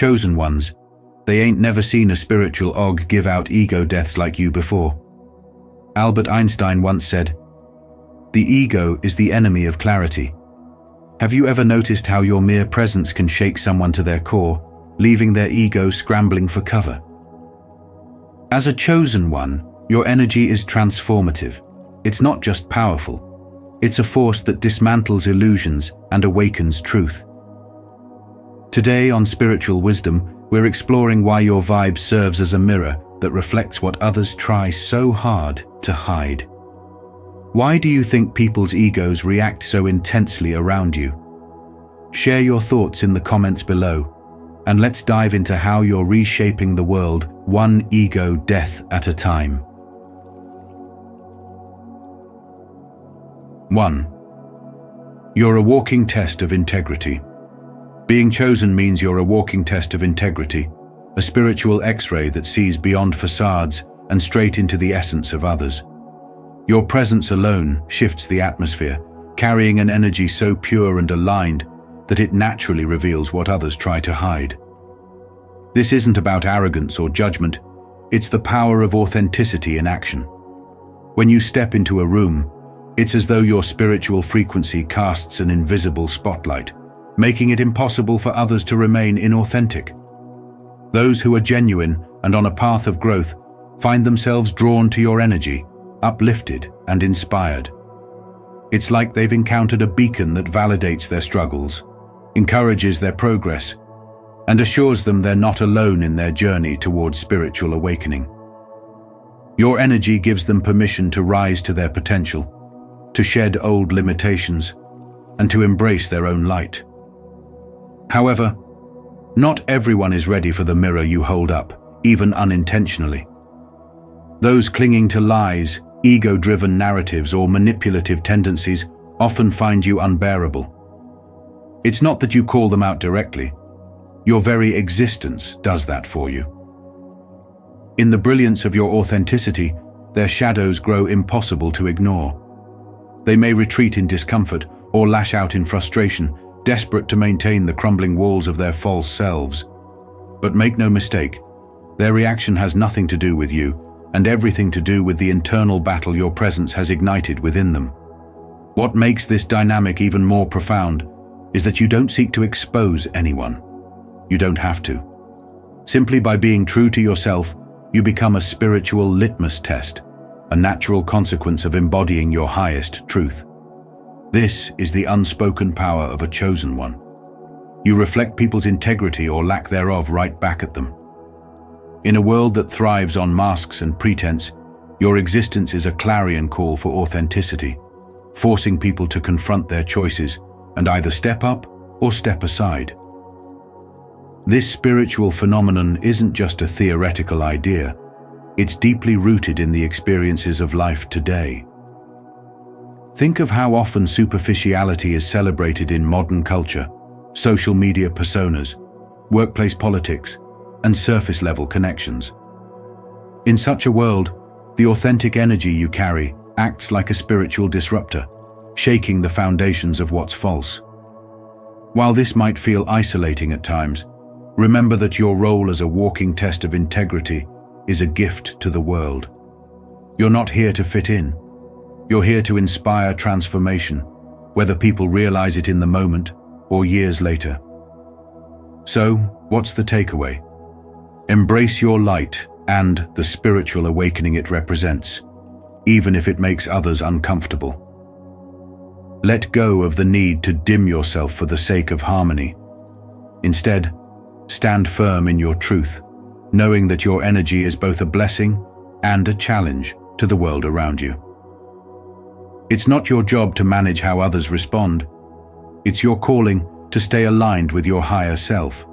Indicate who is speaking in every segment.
Speaker 1: chosen ones. They ain't never seen a spiritual og give out ego deaths like you before. Albert Einstein once said, "The ego is the enemy of clarity." Have you ever noticed how your mere presence can shake someone to their core, leaving their ego scrambling for cover? As a chosen one, your energy is transformative. It's not just powerful. It's a force that dismantles illusions and awakens truth. Today on Spiritual Wisdom, we're exploring why your vibe serves as a mirror that reflects what others try so hard to hide. Why do you think people's egos react so intensely around you? Share your thoughts in the comments below, and let's dive into how you're reshaping the world one ego death at a time. 1. You're a walking test of integrity. Being chosen means you're a walking test of integrity, a spiritual X-ray that sees beyond facades and straight into the essence of others. Your presence alone shifts the atmosphere, carrying an energy so pure and aligned that it naturally reveals what others try to hide. This isn't about arrogance or judgment, it's the power of authenticity in action. When you step into a room, it's as though your spiritual frequency casts an invisible spotlight, making it impossible for others to remain inauthentic. Those who are genuine and on a path of growth find themselves drawn to your energy, uplifted and inspired. It's like they've encountered a beacon that validates their struggles, encourages their progress, and assures them they're not alone in their journey towards spiritual awakening. Your energy gives them permission to rise to their potential, to shed old limitations, and to embrace their own light. However, not everyone is ready for the mirror you hold up, even unintentionally. Those clinging to lies, ego-driven narratives, or manipulative tendencies often find you unbearable. It's not that you call them out directly. Your very existence does that for you. In the brilliance of your authenticity, their shadows grow impossible to ignore. They may retreat in discomfort or lash out in frustration, desperate to maintain the crumbling walls of their false selves. But make no mistake, their reaction has nothing to do with you, and everything to do with the internal battle your presence has ignited within them. What makes this dynamic even more profound is that you don't seek to expose anyone. You don't have to. Simply by being true to yourself, you become a spiritual litmus test, a natural consequence of embodying your highest truth. This is the unspoken power of a chosen one. You reflect people's integrity or lack thereof right back at them. In a world that thrives on masks and pretense, your existence is a clarion call for authenticity, forcing people to confront their choices and either step up or step aside. This spiritual phenomenon isn't just a theoretical idea, it's deeply rooted in the experiences of life today. Think of how often superficiality is celebrated in modern culture, social media personas, workplace politics, and surface-level connections. In such a world, the authentic energy you carry acts like a spiritual disruptor, shaking the foundations of what's false. While this might feel isolating at times, remember that your role as a walking test of integrity is a gift to the world. You're not here to fit in. You're here to inspire transformation, whether people realize it in the moment or years later. So, what's the takeaway? Embrace your light and the spiritual awakening it represents, even if it makes others uncomfortable. Let go of the need to dim yourself for the sake of harmony. Instead, stand firm in your truth, knowing that your energy is both a blessing and a challenge to the world around you. It's not your job to manage how others respond. It's your calling to stay aligned with your higher self.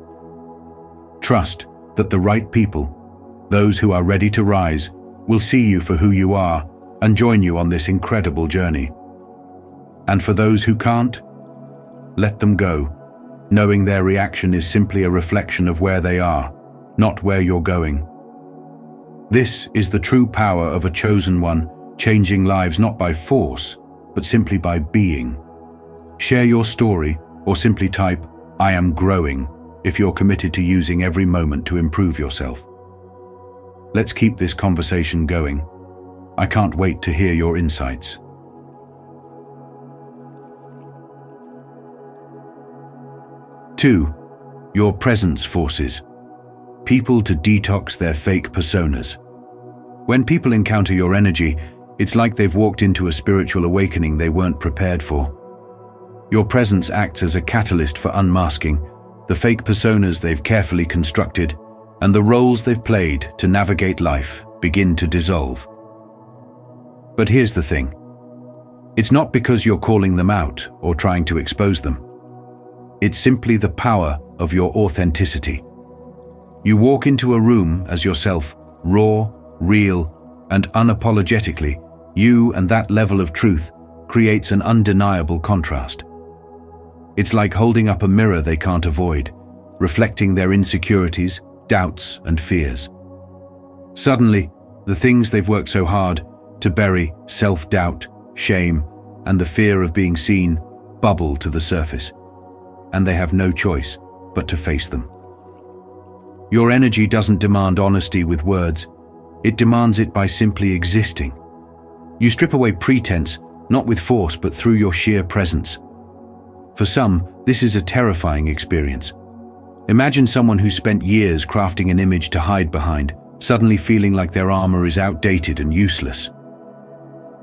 Speaker 1: Trust that the right people, those who are ready to rise, will see you for who you are and join you on this incredible journey. And for those who can't, let them go, knowing their reaction is simply a reflection of where they are, not where you're going. This is the true power of a chosen one, changing lives not by force, but simply by being. Share your story or simply type, "I am growing," if you're committed to using every moment to improve yourself. Let's keep this conversation going. I can't wait to hear your insights. 2. Your presence forces people to detox their fake personas. When people encounter your energy, it's like they've walked into a spiritual awakening they weren't prepared for. Your presence acts as a catalyst for unmasking the fake personas they've carefully constructed, and the roles they've played to navigate life begin to dissolve. But here's the thing. It's not because you're calling them out or trying to expose them. It's simply the power of your authenticity. You walk into a room as yourself, raw, real, and unapologetically, you and that level of truth creates an undeniable contrast. It's like holding up a mirror they can't avoid, reflecting their insecurities, doubts, and fears. Suddenly, the things they've worked so hard to bury, self-doubt, shame, and the fear of being seen, bubble to the surface, and they have no choice but to face them. Your energy doesn't demand honesty with words, it demands it by simply existing. You strip away pretense, not with force but through your sheer presence. For some, this is a terrifying experience. Imagine someone who spent years crafting an image to hide behind, suddenly feeling like their armor is outdated and useless.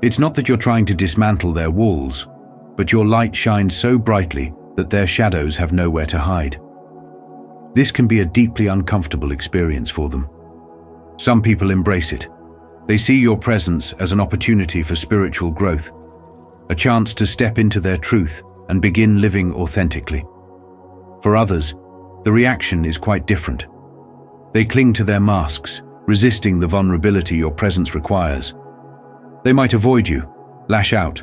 Speaker 1: It's not that you're trying to dismantle their walls, but your light shines so brightly that their shadows have nowhere to hide. This can be a deeply uncomfortable experience for them. Some people embrace it. They see your presence as an opportunity for spiritual growth, a chance to step into their truth and begin living authentically. For others, the reaction is quite different. They cling to their masks, resisting the vulnerability your presence requires. They might avoid you, lash out,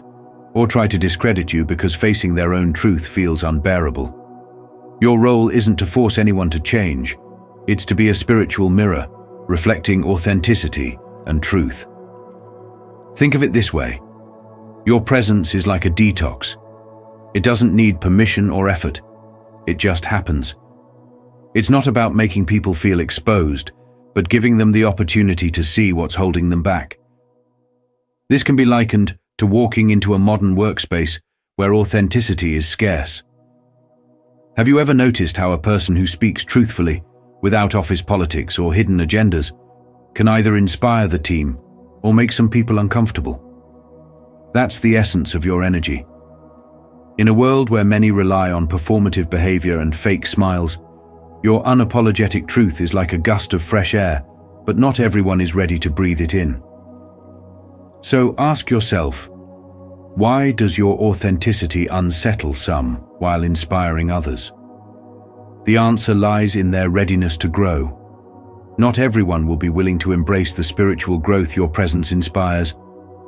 Speaker 1: or try to discredit you because facing their own truth feels unbearable. Your role isn't to force anyone to change, it's to be a spiritual mirror, reflecting authenticity and truth. Think of it this way. Your presence is like a detox. It doesn't need permission or effort. It just happens. It's not about making people feel exposed, but giving them the opportunity to see what's holding them back. This can be likened to walking into a modern workspace where authenticity is scarce. Have you ever noticed how a person who speaks truthfully, without office politics or hidden agendas, can either inspire the team or make some people uncomfortable? That's the essence of your energy. In a world where many rely on performative behavior and fake smiles, your unapologetic truth is like a gust of fresh air, but not everyone is ready to breathe it in. So ask yourself, why does your authenticity unsettle some while inspiring others? The answer lies in their readiness to grow. Not everyone will be willing to embrace the spiritual growth your presence inspires,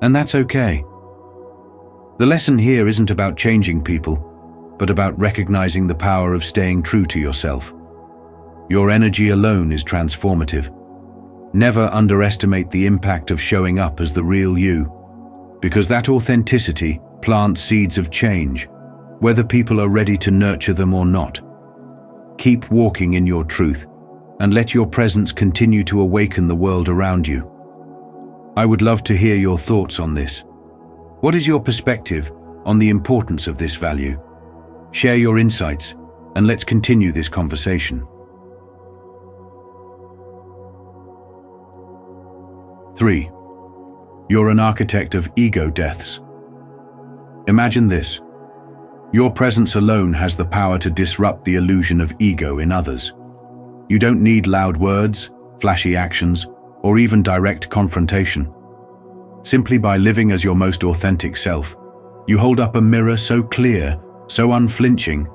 Speaker 1: and that's okay. The lesson here isn't about changing people, but about recognizing the power of staying true to yourself. Your energy alone is transformative. Never underestimate the impact of showing up as the real you, because that authenticity plants seeds of change, whether people are ready to nurture them or not. Keep walking in your truth, and let your presence continue to awaken the world around you. I would love to hear your thoughts on this. What is your perspective on the importance of this value? Share your insights, and let's continue this conversation. 3. You're an architect of ego deaths. Imagine this. Your presence alone has the power to disrupt the illusion of ego in others. You don't need loud words, flashy actions, or even direct confrontation. Simply by living as your most authentic self, you hold up a mirror so clear, so unflinching,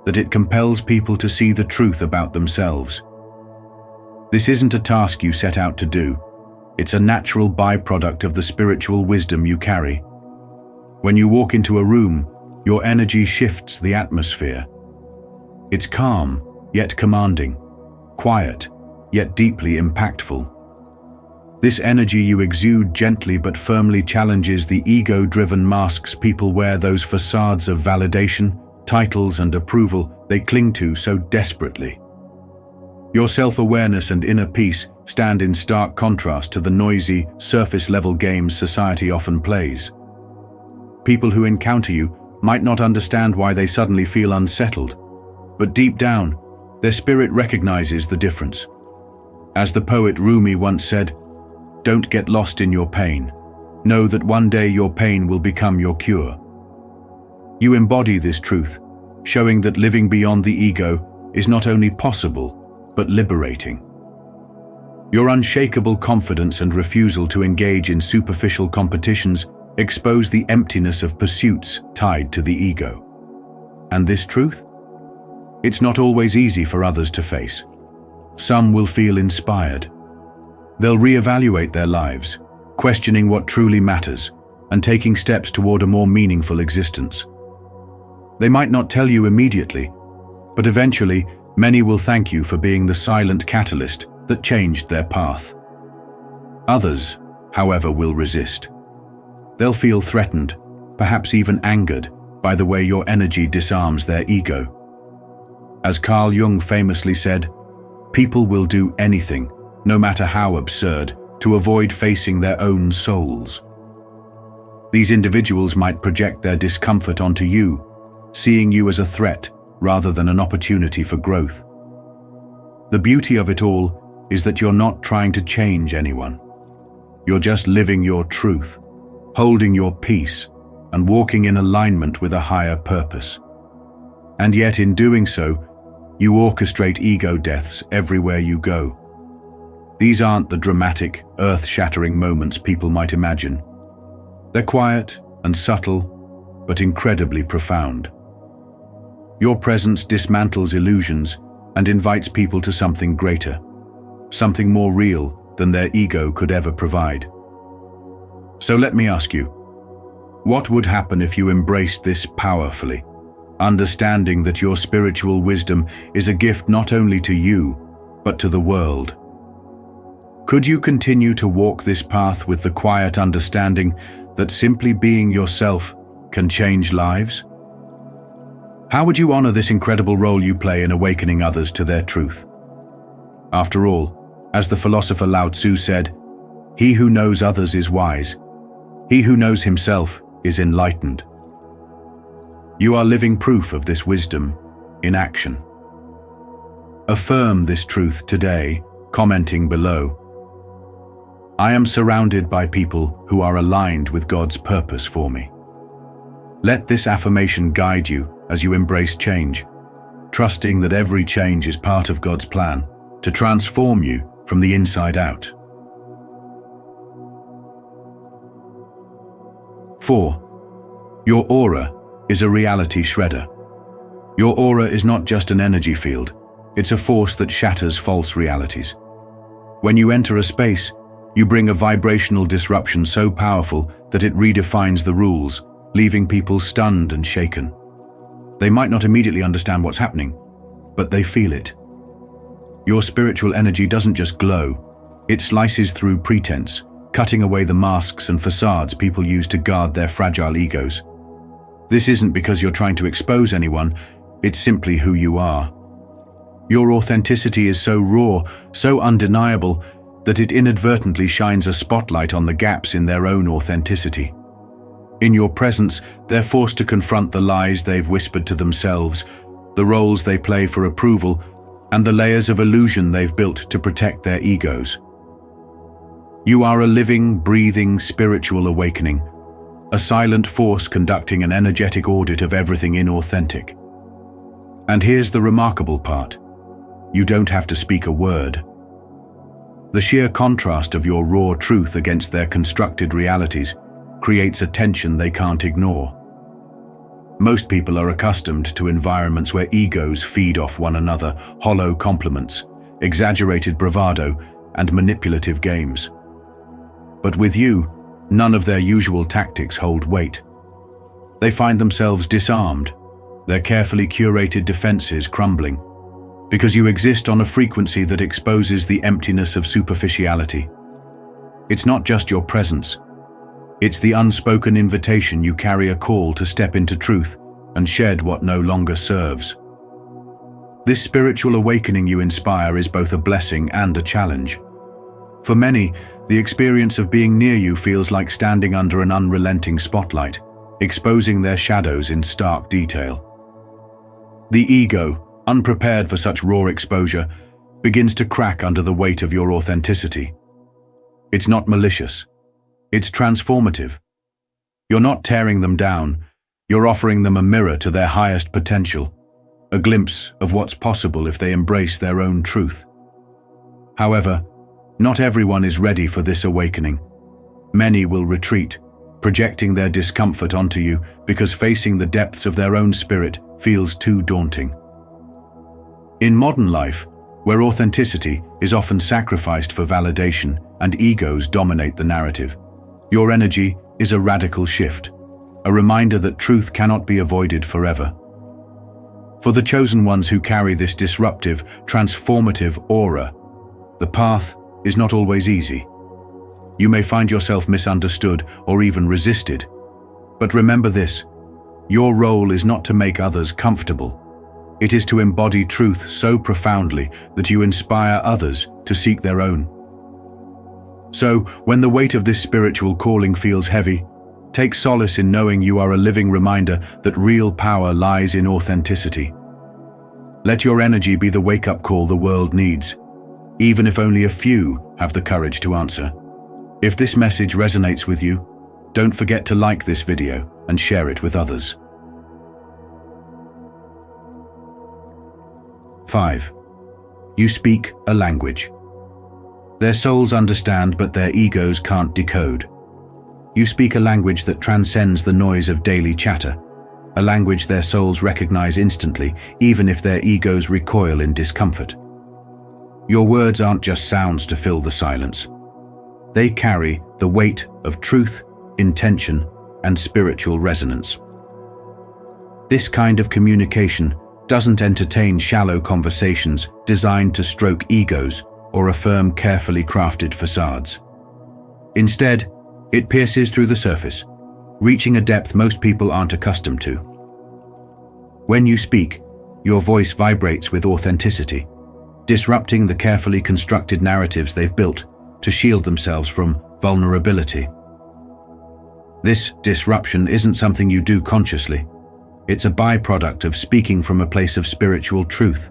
Speaker 1: that it compels people to see the truth about themselves. This isn't a task you set out to do. It's a natural byproduct of the spiritual wisdom you carry. When you walk into a room, your energy shifts the atmosphere. It's calm, yet commanding, quiet, yet deeply impactful. This energy you exude gently but firmly challenges the ego-driven masks people wear, those facades of validation, titles and approval they cling to so desperately. Your self-awareness and inner peace stand in stark contrast to the noisy, surface-level games society often plays. People who encounter you might not understand why they suddenly feel unsettled, but deep down, their spirit recognizes the difference. As the poet Rumi once said, "Don't get lost in your pain. Know that one day your pain will become your cure." You embody this truth, showing that living beyond the ego is not only possible, but liberating. Your unshakable confidence and refusal to engage in superficial competitions expose the emptiness of pursuits tied to the ego. And this truth? It's not always easy for others to face. Some will feel inspired. They'll reevaluate their lives, questioning what truly matters, and taking steps toward a more meaningful existence. They might not tell you immediately, but eventually, many will thank you for being the silent catalyst that changed their path. Others, however, will resist. They'll feel threatened, perhaps even angered, by the way your energy disarms their ego. As Carl Jung famously said, people will do anything, no matter how absurd, to avoid facing their own souls. These individuals might project their discomfort onto you, seeing you as a threat rather than an opportunity for growth. The beauty of it all is that you're not trying to change anyone. You're just living your truth, holding your peace, and walking in alignment with a higher purpose. And yet in doing so, you orchestrate ego deaths everywhere you go. These aren't the dramatic, earth-shattering moments people might imagine. They're quiet and subtle, but incredibly profound. Your presence dismantles illusions and invites people to something greater, something more real than their ego could ever provide. So let me ask you, what would happen if you embraced this powerfully, understanding that your spiritual wisdom is a gift not only to you, but to the world? Could you continue to walk this path with the quiet understanding that simply being yourself can change lives? How would you honor this incredible role you play in awakening others to their truth? After all, as the philosopher Lao Tzu said, "He who knows others is wise. He who knows himself is enlightened." You are living proof of this wisdom in action. Affirm this truth today, commenting below, "I am surrounded by people who are aligned with God's purpose for me." Let this affirmation guide you as you embrace change, trusting that every change is part of God's plan to transform you from the inside out. 4. Your aura is a reality shredder. Your aura is not just an energy field, it's a force that shatters false realities. When you enter a space, you bring a vibrational disruption so powerful that it redefines the rules, leaving people stunned and shaken. They might not immediately understand what's happening, but they feel it. Your spiritual energy doesn't just glow, it slices through pretense, cutting away the masks and facades people use to guard their fragile egos. This isn't because you're trying to expose anyone, it's simply who you are. Your authenticity is so raw, so undeniable, that it inadvertently shines a spotlight on the gaps in their own authenticity. In your presence, they're forced to confront the lies they've whispered to themselves, the roles they play for approval, and the layers of illusion they've built to protect their egos. You are a living, breathing, spiritual awakening, a silent force conducting an energetic audit of everything inauthentic. And here's the remarkable part. You don't have to speak a word. The sheer contrast of your raw truth against their constructed realities creates a tension they can't ignore. Most people are accustomed to environments where egos feed off one another, hollow compliments, exaggerated bravado, and manipulative games. But with you, none of their usual tactics hold weight. They find themselves disarmed, their carefully curated defenses crumbling, because you exist on a frequency that exposes the emptiness of superficiality. It's not just your presence. It's the unspoken invitation you carry, a call to step into truth, and shed what no longer serves. This spiritual awakening you inspire is both a blessing and a challenge. For many, the experience of being near you feels like standing under an unrelenting spotlight, exposing their shadows in stark detail. The ego, unprepared for such raw exposure, begins to crack under the weight of your authenticity. It's not malicious. It's transformative. You're not tearing them down. You're offering them a mirror to their highest potential, a glimpse of what's possible if they embrace their own truth. However, not everyone is ready for this awakening. Many will retreat, projecting their discomfort onto you because facing the depths of their own spirit feels too daunting. In modern life, where authenticity is often sacrificed for validation and egos dominate the narrative, your energy is a radical shift, a reminder that truth cannot be avoided forever. For the chosen ones who carry this disruptive, transformative aura, the path is not always easy. You may find yourself misunderstood or even resisted. But remember this: your role is not to make others comfortable. It is to embody truth so profoundly that you inspire others to seek their own. So, when the weight of this spiritual calling feels heavy, take solace in knowing you are a living reminder that real power lies in authenticity. Let your energy be the wake-up call the world needs, even if only a few have the courage to answer. If this message resonates with you, don't forget to like this video and share it with others. 5. You speak a language. Their souls understand, but their egos can't decode. You speak a language that transcends the noise of daily chatter, a language their souls recognize instantly, even if their egos recoil in discomfort. Your words aren't just sounds to fill the silence. They carry the weight of truth, intention, and spiritual resonance. This kind of communication doesn't entertain shallow conversations designed to stroke egos or affirm carefully crafted facades. Instead, it pierces through the surface, reaching a depth most people aren't accustomed to. When you speak, your voice vibrates with authenticity, disrupting the carefully constructed narratives they've built to shield themselves from vulnerability. This disruption isn't something you do consciously. It's a byproduct of speaking from a place of spiritual truth.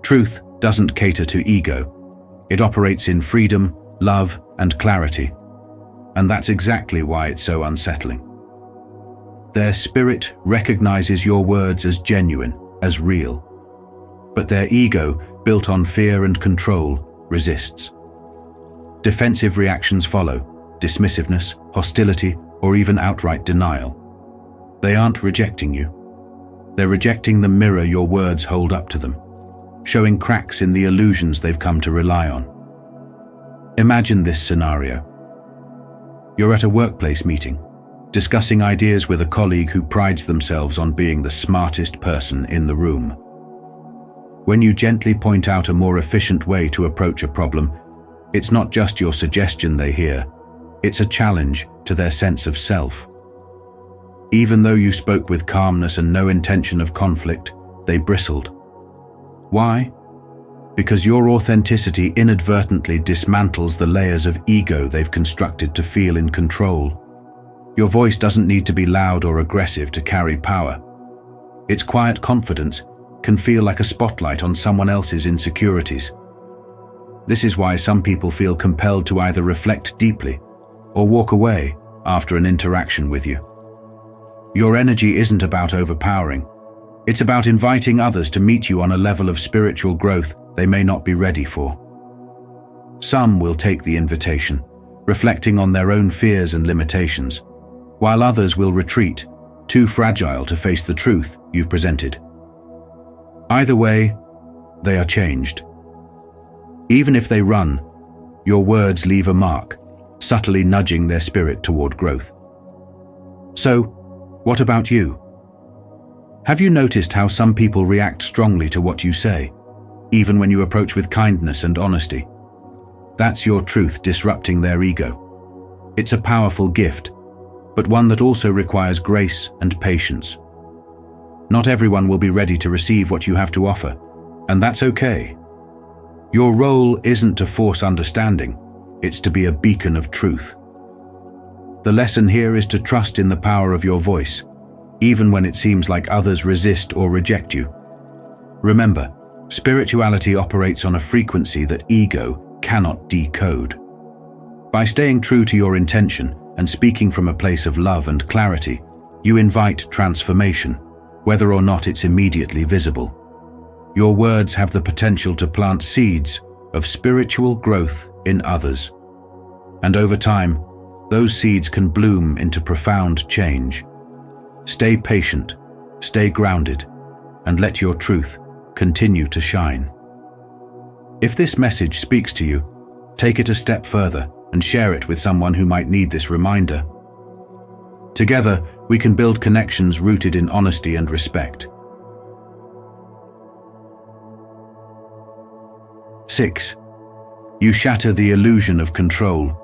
Speaker 1: Truth doesn't cater to ego. It operates in freedom, love, and clarity. And that's exactly why it's so unsettling. Their spirit recognizes your words as genuine, as real. But their ego, built on fear and control, resists. Defensive reactions follow: dismissiveness, hostility, or even outright denial. They aren't rejecting you. They're rejecting the mirror your words hold up to them, showing cracks in the illusions they've come to rely on. Imagine this scenario. You're at a workplace meeting, discussing ideas with a colleague who prides themselves on being the smartest person in the room. When you gently point out a more efficient way to approach a problem, it's not just your suggestion they hear, it's a challenge to their sense of self. Even though you spoke with calmness and no intention of conflict, they bristled. Why? Because your authenticity inadvertently dismantles the layers of ego they've constructed to feel in control. Your voice doesn't need to be loud or aggressive to carry power. Its quiet confidence can feel like a spotlight on someone else's insecurities. This is why some people feel compelled to either reflect deeply or walk away after an interaction with you. Your energy isn't about overpowering. It's about inviting others to meet you on a level of spiritual growth they may not be ready for. Some will take the invitation, reflecting on their own fears and limitations, while others will retreat, too fragile to face the truth you've presented. Either way, they are changed. Even if they run, your words leave a mark, subtly nudging their spirit toward growth. So, what about you? Have you noticed how some people react strongly to what you say, even when you approach with kindness and honesty? That's your truth disrupting their ego. It's a powerful gift, but one that also requires grace and patience. Not everyone will be ready to receive what you have to offer, and that's okay. Your role isn't to force understanding, it's to be a beacon of truth. The lesson here is to trust in the power of your voice, even when it seems like others resist or reject you. Remember, spirituality operates on a frequency that ego cannot decode. By staying true to your intention and speaking from a place of love and clarity, you invite transformation, whether or not it's immediately visible. Your words have the potential to plant seeds of spiritual growth in others. And over time, those seeds can bloom into profound change. Stay patient, stay grounded, and let your truth continue to shine. If this message speaks to you, take it a step further and share it with someone who might need this reminder. Together, we can build connections rooted in honesty and respect. 6. You shatter the illusion of control.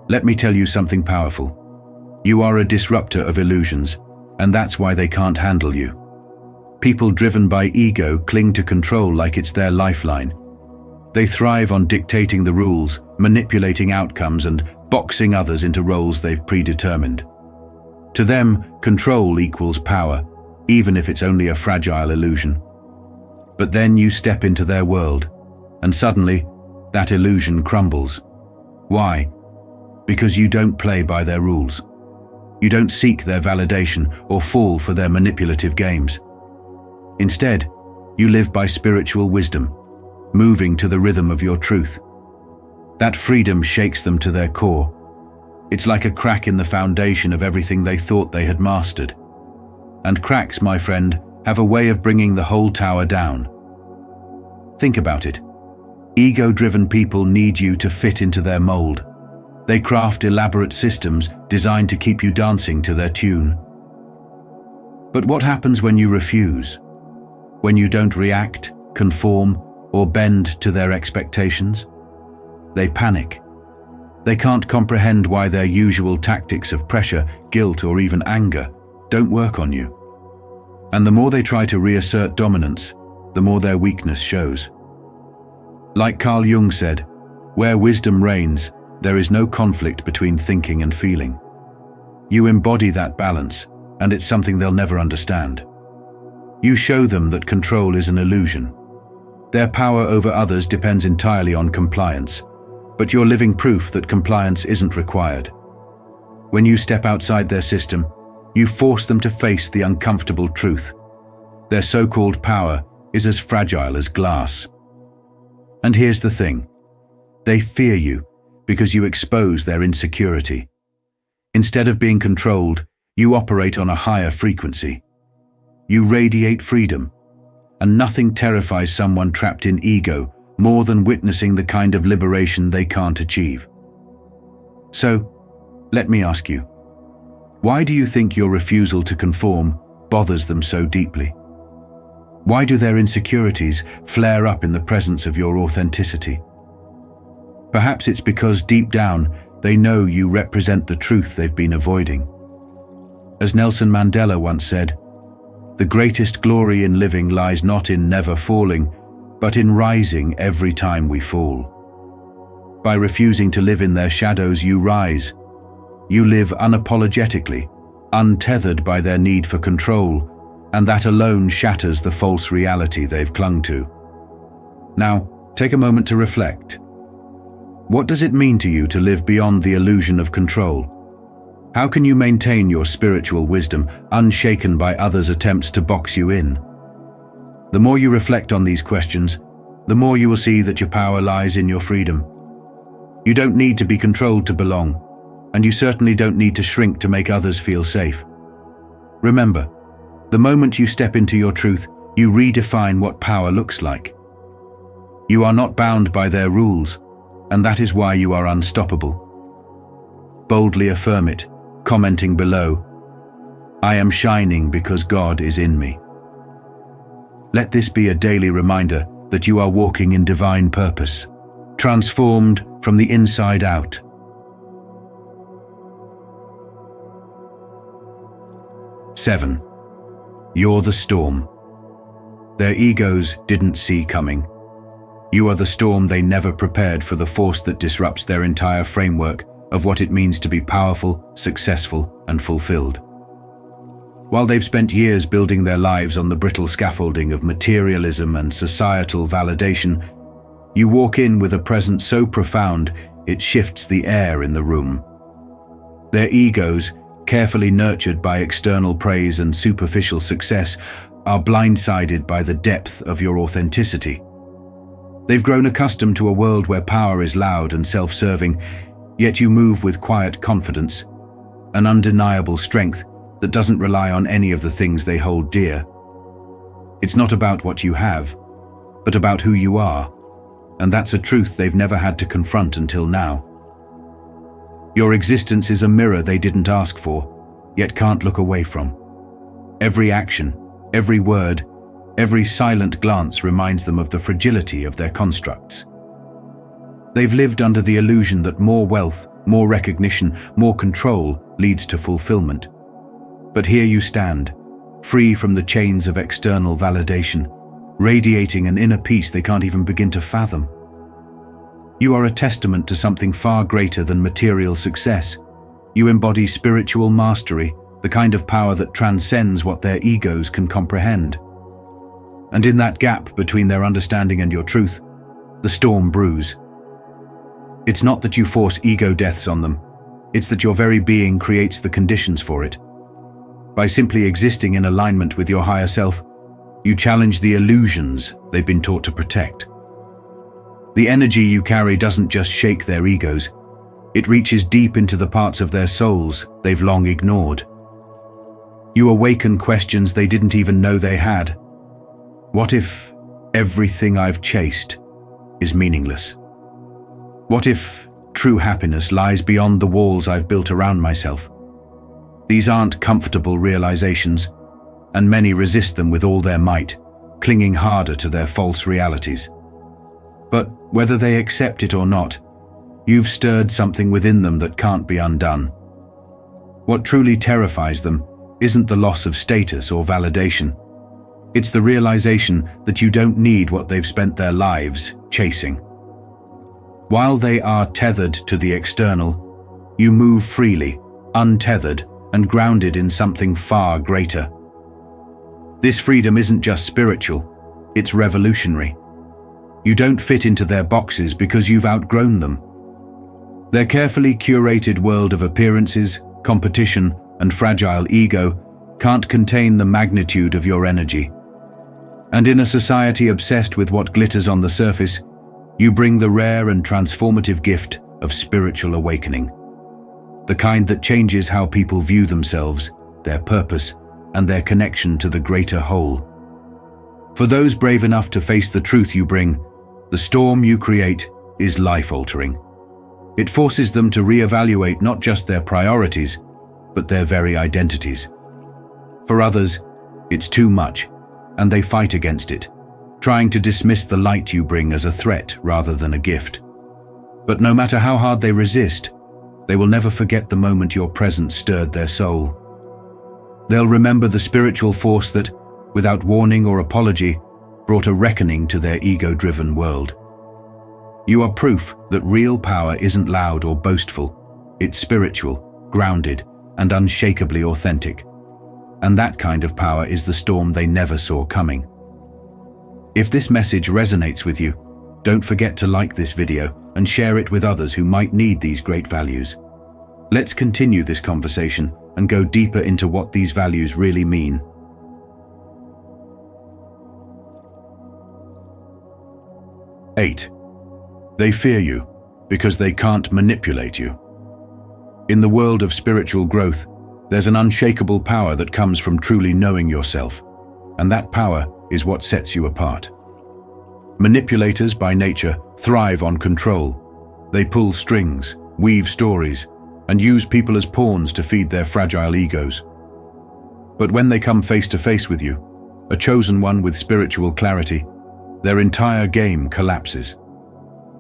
Speaker 1: Let me tell you something powerful. You are a disruptor of illusions, and that's why they can't handle you. People driven by ego cling to control like it's their lifeline. They thrive on dictating the rules, manipulating outcomes, and boxing others into roles they've predetermined. To them, control equals power, even if it's only a fragile illusion. But then you step into their world, and suddenly, that illusion crumbles. Why? Because you don't play by their rules. You don't seek their validation or fall for their manipulative games. Instead, you live by spiritual wisdom, moving to the rhythm of your truth. That freedom shakes them to their core. It's like a crack in the foundation of everything they thought they had mastered. And cracks, my friend, have a way of bringing the whole tower down. Think about it. Ego-driven people need you to fit into their mold. They craft elaborate systems designed to keep you dancing to their tune. But what happens when you refuse? When you don't react, conform, or bend to their expectations? They panic. They can't comprehend why their usual tactics of pressure, guilt, or even anger don't work on you. And the more they try to reassert dominance, the more their weakness shows. Like Carl Jung said, where wisdom reigns, there is no conflict between thinking and feeling. You embody that balance, and it's something they'll never understand. You show them that control is an illusion. Their power over others depends entirely on compliance, but you're living proof that compliance isn't required. When you step outside their system, you force them to face the uncomfortable truth. Their so-called power is as fragile as glass. And here's the thing. They fear you because you expose their insecurity. Instead of being controlled, you operate on a higher frequency. You radiate freedom, and nothing terrifies someone trapped in ego more than witnessing the kind of liberation they can't achieve. So, let me ask you, why do you think your refusal to conform bothers them so deeply? Why do their insecurities flare up in the presence of your authenticity? Perhaps it's because deep down they know you represent the truth they've been avoiding. As Nelson Mandela once said, "The greatest glory in living lies not in never falling, but in rising every time we fall." By refusing to live in their shadows, you rise. You live unapologetically, untethered by their need for control, and that alone shatters the false reality they've clung to. Now, take a moment to reflect. What does it mean to you to live beyond the illusion of control? How can you maintain your spiritual wisdom unshaken by others' attempts to box you in? The more you reflect on these questions, the more you will see that your power lies in your freedom. You don't need to be controlled to belong, and you certainly don't need to shrink to make others feel safe. Remember, the moment you step into your truth, you redefine what power looks like. You are not bound by their rules, and that is why you are unstoppable. Boldly affirm it, commenting below, "I am shining because God is in me." Let this be a daily reminder that you are walking in divine purpose, transformed from the inside out. 7. You're the storm. Their egos didn't see coming. You are the storm they never prepared for, the force that disrupts their entire framework of what it means to be powerful, successful, and fulfilled. While they've spent years building their lives on the brittle scaffolding of materialism and societal validation, you walk in with a presence so profound it shifts the air in the room. Their egos, carefully nurtured by external praise and superficial success, are blindsided by the depth of your authenticity. They've grown accustomed to a world where power is loud and self-serving, yet you move with quiet confidence, an undeniable strength that doesn't rely on any of the things they hold dear. It's not about what you have, but about who you are, and that's a truth they've never had to confront until now. Your existence is a mirror they didn't ask for, yet can't look away from. Every action, every word, every silent glance reminds them of the fragility of their constructs. They've lived under the illusion that more wealth, more recognition, more control leads to fulfillment. But here you stand, free from the chains of external validation, radiating an inner peace they can't even begin to fathom. You are a testament to something far greater than material success. You embody spiritual mastery, the kind of power that transcends what their egos can comprehend. And in that gap between their understanding and your truth, the storm brews. It's not that you force ego deaths on them, it's that your very being creates the conditions for it. By simply existing in alignment with your higher self, you challenge the illusions they've been taught to protect. The energy you carry doesn't just shake their egos, it reaches deep into the parts of their souls they've long ignored. You awaken questions they didn't even know they had. What if everything I've chased is meaningless? What if true happiness lies beyond the walls I've built around myself? These aren't comfortable realizations, and many resist them with all their might, clinging harder to their false realities. But whether they accept it or not, you've stirred something within them that can't be undone. What truly terrifies them isn't the loss of status or validation. It's the realization that you don't need what they've spent their lives chasing. While they are tethered to the external, you move freely, untethered, and grounded in something far greater. This freedom isn't just spiritual, it's revolutionary. You don't fit into their boxes because you've outgrown them. Their carefully curated world of appearances, competition, and fragile ego can't contain the magnitude of your energy. And in a society obsessed with what glitters on the surface, you bring the rare and transformative gift of spiritual awakening. The kind that changes how people view themselves, their purpose, and their connection to the greater whole. For those brave enough to face the truth you bring, the storm you create is life-altering. It forces them to reevaluate not just their priorities, but their very identities. For others, it's too much, and they fight against it, trying to dismiss the light you bring as a threat rather than a gift. But no matter how hard they resist, they will never forget the moment your presence stirred their soul. They'll remember the spiritual force that, without warning or apology, brought a reckoning to their ego-driven world. You are proof that real power isn't loud or boastful, it's spiritual, grounded, and unshakably authentic. And that kind of power is the storm they never saw coming. If this message resonates with you, don't forget to like this video and share it with others who might need these great values. Let's continue this conversation and go deeper into what these values really mean. 8. They fear you because they can't manipulate you. In the world of spiritual growth, there's an unshakable power that comes from truly knowing yourself, and that power is what sets you apart. Manipulators by nature thrive on control. They pull strings, weave stories, and use people as pawns to feed their fragile egos. But when they come face to face with you, a chosen one with spiritual clarity, their entire game collapses.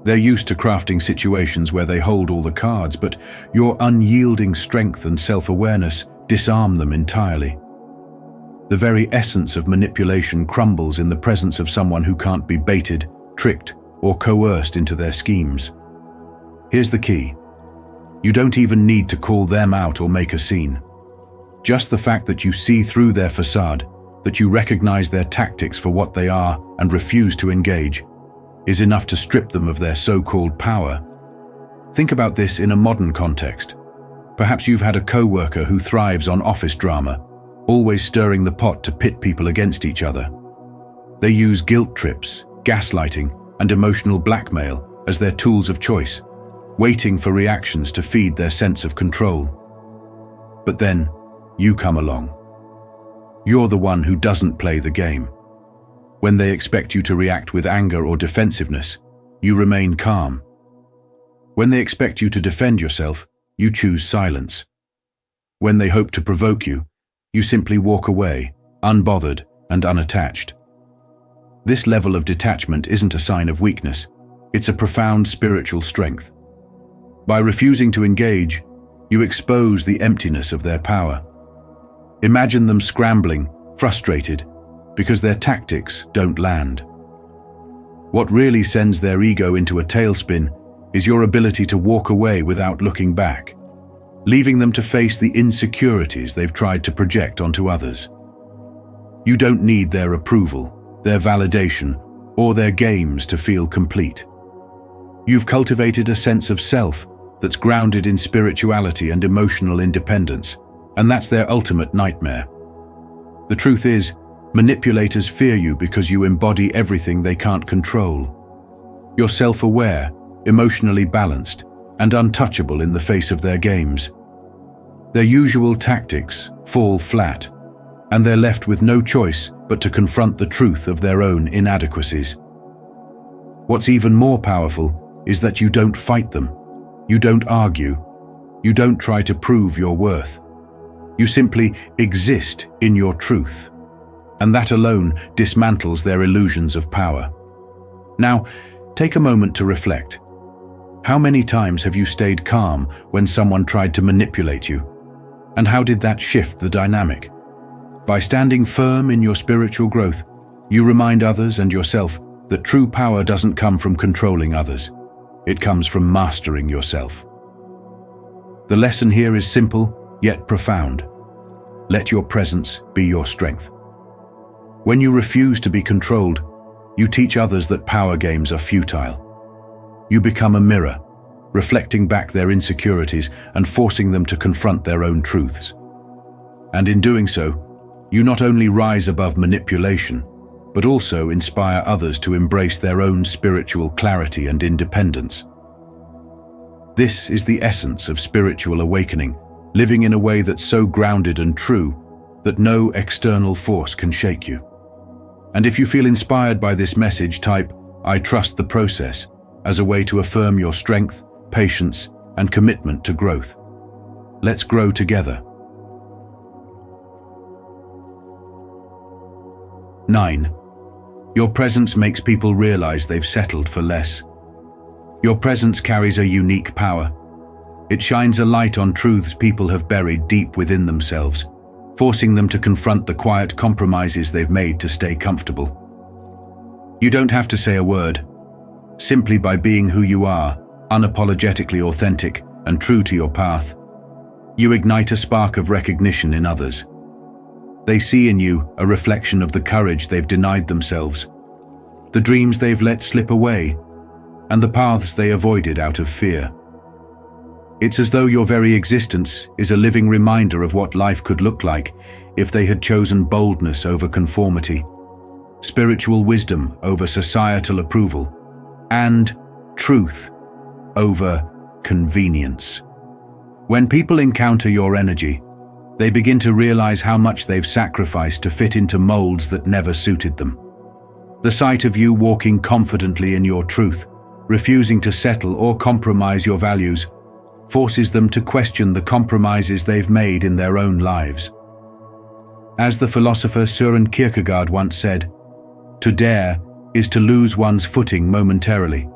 Speaker 1: They're used to crafting situations where they hold all the cards, but your unyielding strength and self-awareness disarm them entirely. The very essence of manipulation crumbles in the presence of someone who can't be baited, tricked, or coerced into their schemes. Here's the key. You don't even need to call them out or make a scene. Just the fact that you see through their facade, that you recognize their tactics for what they are and refuse to engage, is enough to strip them of their so-called power. Think about this in a modern context. Perhaps you've had a co-worker who thrives on office drama, always stirring the pot to pit people against each other. They use guilt trips, gaslighting, and emotional blackmail as their tools of choice, waiting for reactions to feed their sense of control. But then, you come along. You're the one who doesn't play the game. When they expect you to react with anger or defensiveness, you remain calm. When they expect you to defend yourself, you choose silence. When they hope to provoke you, you simply walk away, unbothered and unattached. This level of detachment isn't a sign of weakness, it's a profound spiritual strength. By refusing to engage, you expose the emptiness of their power. Imagine them scrambling, frustrated, because their tactics don't land. What really sends their ego into a tailspin is your ability to walk away without looking back, leaving them to face the insecurities they've tried to project onto others. You don't need their approval, their validation, or their games to feel complete. You've cultivated a sense of self that's grounded in spirituality and emotional independence, and that's their ultimate nightmare. The truth is, manipulators fear you because you embody everything they can't control. You're self-aware, emotionally balanced, and untouchable in the face of their games. Their usual tactics fall flat, and they're left with no choice but to confront the truth of their own inadequacies. What's even more powerful is that you don't fight them, you don't argue, you don't try to prove your worth. You simply exist in your truth, and that alone dismantles their illusions of power. Now, take a moment to reflect. How many times have you stayed calm when someone tried to manipulate you? And how did that shift the dynamic? By standing firm in your spiritual growth, you remind others and yourself that true power doesn't come from controlling others. It comes from mastering yourself. The lesson here is simple, yet profound. Let your presence be your strength. When you refuse to be controlled, you teach others that power games are futile. You become a mirror, reflecting back their insecurities and forcing them to confront their own truths. And in doing so, you not only rise above manipulation, but also inspire others to embrace their own spiritual clarity and independence. This is the essence of spiritual awakening, living in a way that's so grounded and true that no external force can shake you. And if you feel inspired by this message, type "I trust the process" as a way to affirm your strength, patience, and commitment to growth. Let's grow together. 9. Your presence makes people realize they've settled for less. Your presence carries a unique power. It shines a light on truths people have buried deep within themselves, forcing them to confront the quiet compromises they've made to stay comfortable. You don't have to say a word. Simply by being who you are, unapologetically authentic and true to your path, you ignite a spark of recognition in others. They see in you a reflection of the courage they've denied themselves, the dreams they've let slip away, and the paths they avoided out of fear. It's as though your very existence is a living reminder of what life could look like if they had chosen boldness over conformity, spiritual wisdom over societal approval, and truth over convenience. When people encounter your energy, they begin to realize how much they've sacrificed to fit into molds that never suited them. The sight of you walking confidently in your truth, refusing to settle or compromise your values, forces them to question the compromises they've made in their own lives. As the philosopher Søren Kierkegaard once said, "To dare is to lose one's footing momentarily.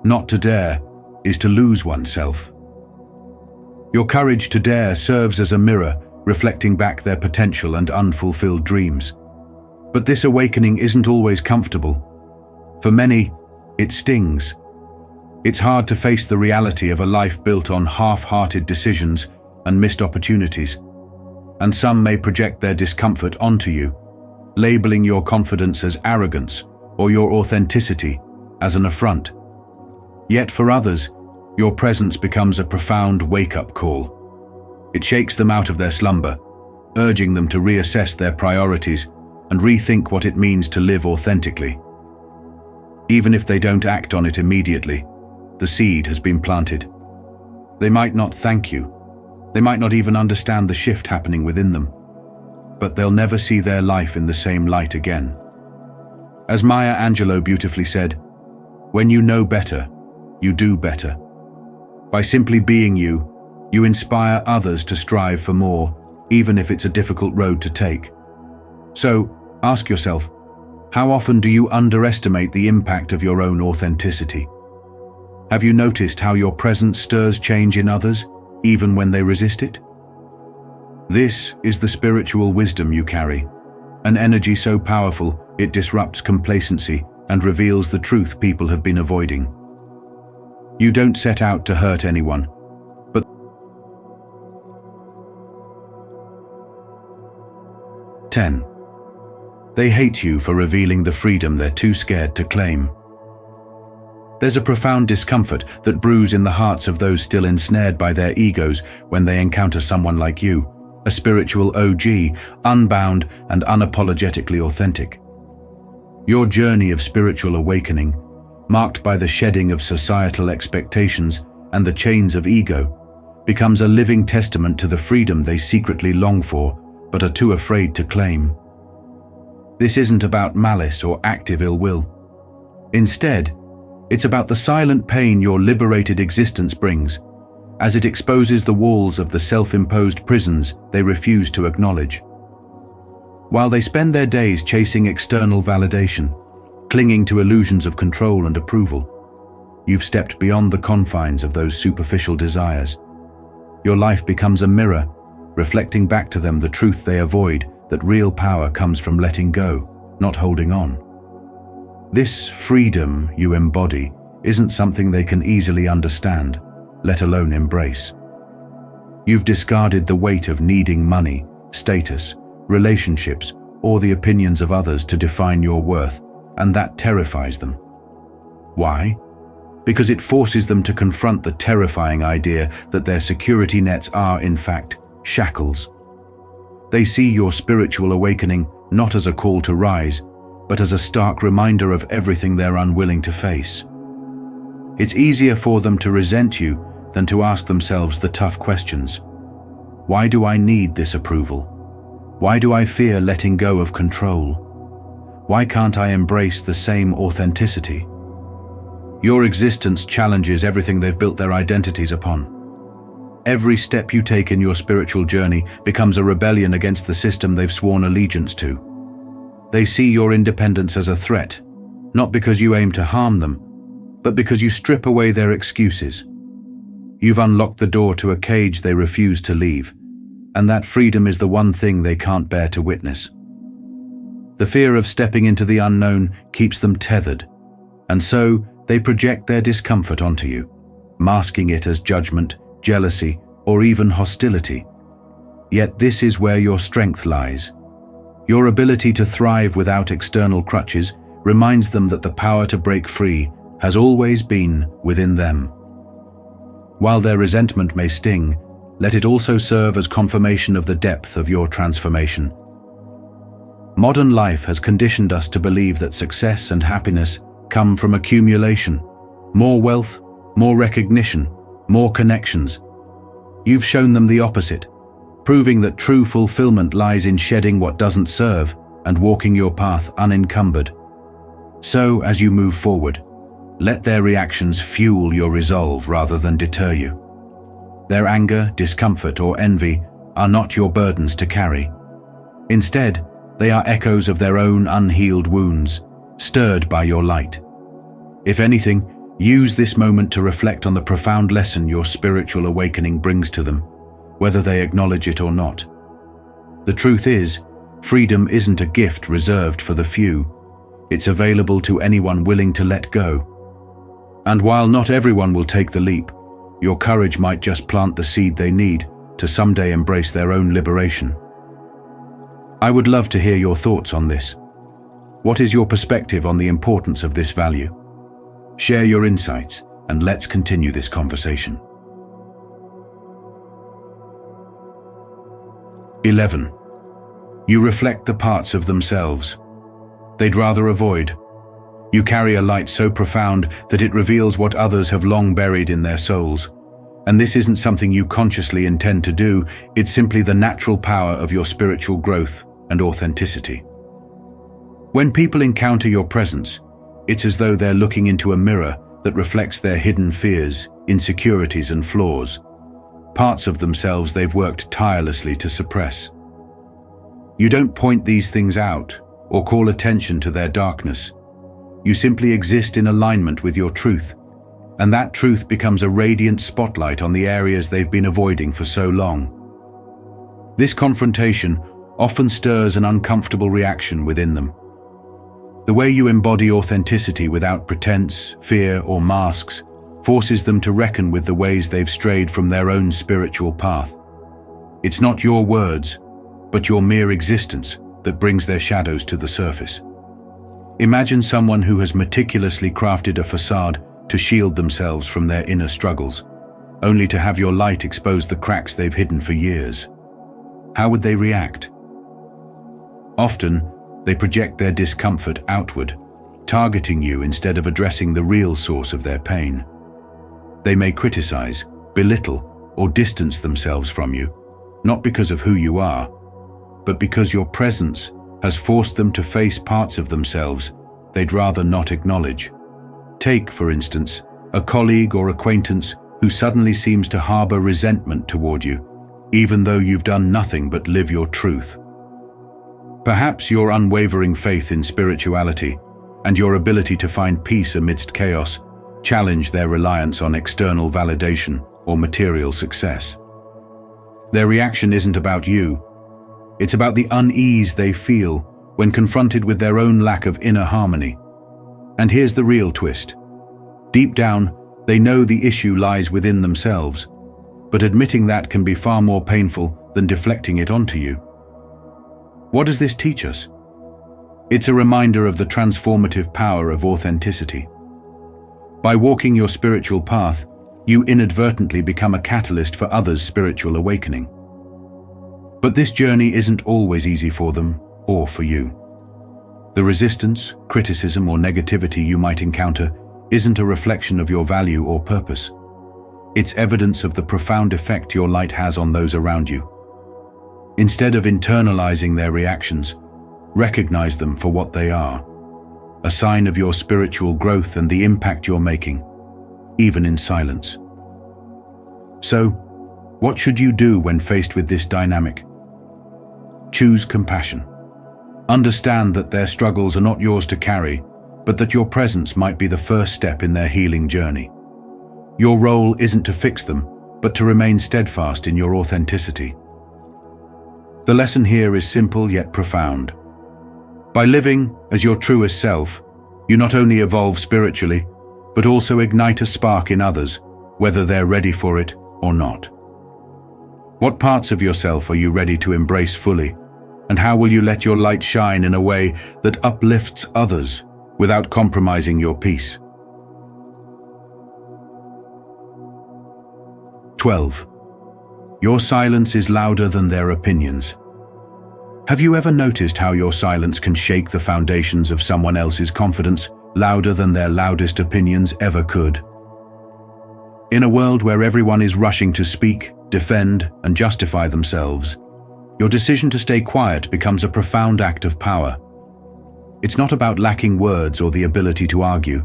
Speaker 1: Not to dare is to lose oneself." Your courage to dare serves as a mirror, reflecting back their potential and unfulfilled dreams. But this awakening isn't always comfortable. For many, it stings. It's hard to face the reality of a life built on half-hearted decisions and missed opportunities. And some may project their discomfort onto you, labeling your confidence as arrogance or your authenticity as an affront. Yet for others, your presence becomes a profound wake-up call. It shakes them out of their slumber, urging them to reassess their priorities and rethink what it means to live authentically. Even if they don't act on it immediately, the seed has been planted. They might not thank you. They might not even understand the shift happening within them. But they'll never see their life in the same light again. As Maya Angelou beautifully said, "When you know better, you do better." By simply being you, you inspire others to strive for more, even if it's a difficult road to take. So, ask yourself, how often do you underestimate the impact of your own authenticity? Have you noticed how your presence stirs change in others, even when they resist it? This is the spiritual wisdom you carry, an energy so powerful it disrupts complacency and reveals the truth people have been avoiding. You don't set out to hurt anyone, but 10. They hate you for revealing the freedom they're too scared to claim. There's a profound discomfort that brews in the hearts of those still ensnared by their egos when they encounter someone like you, a spiritual OG, unbound and unapologetically authentic. Your journey of spiritual awakening, marked by the shedding of societal expectations and the chains of ego, becomes a living testament to the freedom they secretly long for but are too afraid to claim. This isn't about malice or active ill will. Instead, it's about the silent pain your liberated existence brings, as it exposes the walls of the self-imposed prisons they refuse to acknowledge. While they spend their days chasing external validation, clinging to illusions of control and approval, you've stepped beyond the confines of those superficial desires. Your life becomes a mirror, reflecting back to them the truth they avoid, that real power comes from letting go, not holding on. This freedom you embody isn't something they can easily understand, let alone embrace. You've discarded the weight of needing money, status, relationships, or the opinions of others to define your worth, and that terrifies them. Why? Because it forces them to confront the terrifying idea that their security nets are, in fact, shackles. They see your spiritual awakening not as a call to rise, but as a stark reminder of everything they're unwilling to face. It's easier for them to resent you than to ask themselves the tough questions. Why do I need this approval? Why do I fear letting go of control? Why can't I embrace the same authenticity? Your existence challenges everything they've built their identities upon. Every step you take in your spiritual journey becomes a rebellion against the system they've sworn allegiance to. They see your independence as a threat, not because you aim to harm them, but because you strip away their excuses. You've unlocked the door to a cage they refuse to leave, and that freedom is the one thing they can't bear to witness. The fear of stepping into the unknown keeps them tethered, and so they project their discomfort onto you, masking it as judgment, jealousy, or even hostility. Yet this is where your strength lies. Your ability to thrive without external crutches reminds them that the power to break free has always been within them. While their resentment may sting, let it also serve as confirmation of the depth of your transformation. Modern life has conditioned us to believe that success and happiness come from accumulation, more wealth, more recognition, more connections. You've shown them the opposite, proving that true fulfillment lies in shedding what doesn't serve and walking your path unencumbered. So, as you move forward, let their reactions fuel your resolve rather than deter you. Their anger, discomfort, or envy are not your burdens to carry. Instead, they are echoes of their own unhealed wounds, stirred by your light. If anything, use this moment to reflect on the profound lesson your spiritual awakening brings to them, whether they acknowledge it or not. The truth is, freedom isn't a gift reserved for the few. It's available to anyone willing to let go. And while not everyone will take the leap, your courage might just plant the seed they need to someday embrace their own liberation. I would love to hear your thoughts on this. What is your perspective on the importance of this value? Share your insights and let's continue this conversation. 11. You reflect the parts of themselves they'd rather avoid. You carry a light so profound that it reveals what others have long buried in their souls. And this isn't something you consciously intend to do, it's simply the natural power of your spiritual growth and authenticity. When people encounter your presence, it's as though they're looking into a mirror that reflects their hidden fears, insecurities, and flaws, parts of themselves they've worked tirelessly to suppress. You don't point these things out or call attention to their darkness. You simply exist in alignment with your truth, and that truth becomes a radiant spotlight on the areas they've been avoiding for so long. This confrontation often stirs an uncomfortable reaction within them. The way you embody authenticity without pretense, fear, or masks forces them to reckon with the ways they've strayed from their own spiritual path. It's not your words, but your mere existence that brings their shadows to the surface. Imagine someone who has meticulously crafted a facade to shield themselves from their inner struggles, only to have your light expose the cracks they've hidden for years. How would they react? Often, they project their discomfort outward, targeting you instead of addressing the real source of their pain. They may criticize, belittle, or distance themselves from you, not because of who you are, but because your presence has forced them to face parts of themselves they'd rather not acknowledge. Take, for instance, a colleague or acquaintance who suddenly seems to harbor resentment toward you, even though you've done nothing but live your truth. Perhaps your unwavering faith in spirituality and your ability to find peace amidst chaos challenge their reliance on external validation or material success. Their reaction isn't about you. It's about the unease they feel when confronted with their own lack of inner harmony. And here's the real twist. Deep down, they know the issue lies within themselves, but admitting that can be far more painful than deflecting it onto you. What does this teach us? It's a reminder of the transformative power of authenticity. By walking your spiritual path, you inadvertently become a catalyst for others' spiritual awakening. But this journey isn't always easy for them or for you. The resistance, criticism, or negativity you might encounter isn't a reflection of your value or purpose. It's evidence of the profound effect your light has on those around you. Instead of internalizing their reactions, recognize them for what they are, a sign of your spiritual growth and the impact you're making, even in silence. So, what should you do when faced with this dynamic? Choose compassion. Understand that their struggles are not yours to carry, but that your presence might be the first step in their healing journey. Your role isn't to fix them, but to remain steadfast in your authenticity. The lesson here is simple yet profound. By living as your truest self, you not only evolve spiritually, but also ignite a spark in others, whether they're ready for it or not. What parts of yourself are you ready to embrace fully? And how will you let your light shine in a way that uplifts others without compromising your peace? 12. Your silence is louder than their opinions. Have you ever noticed how your silence can shake the foundations of someone else's confidence louder than their loudest opinions ever could? In a world where everyone is rushing to speak, defend, and justify themselves, your decision to stay quiet becomes a profound act of power. It's not about lacking words or the ability to argue.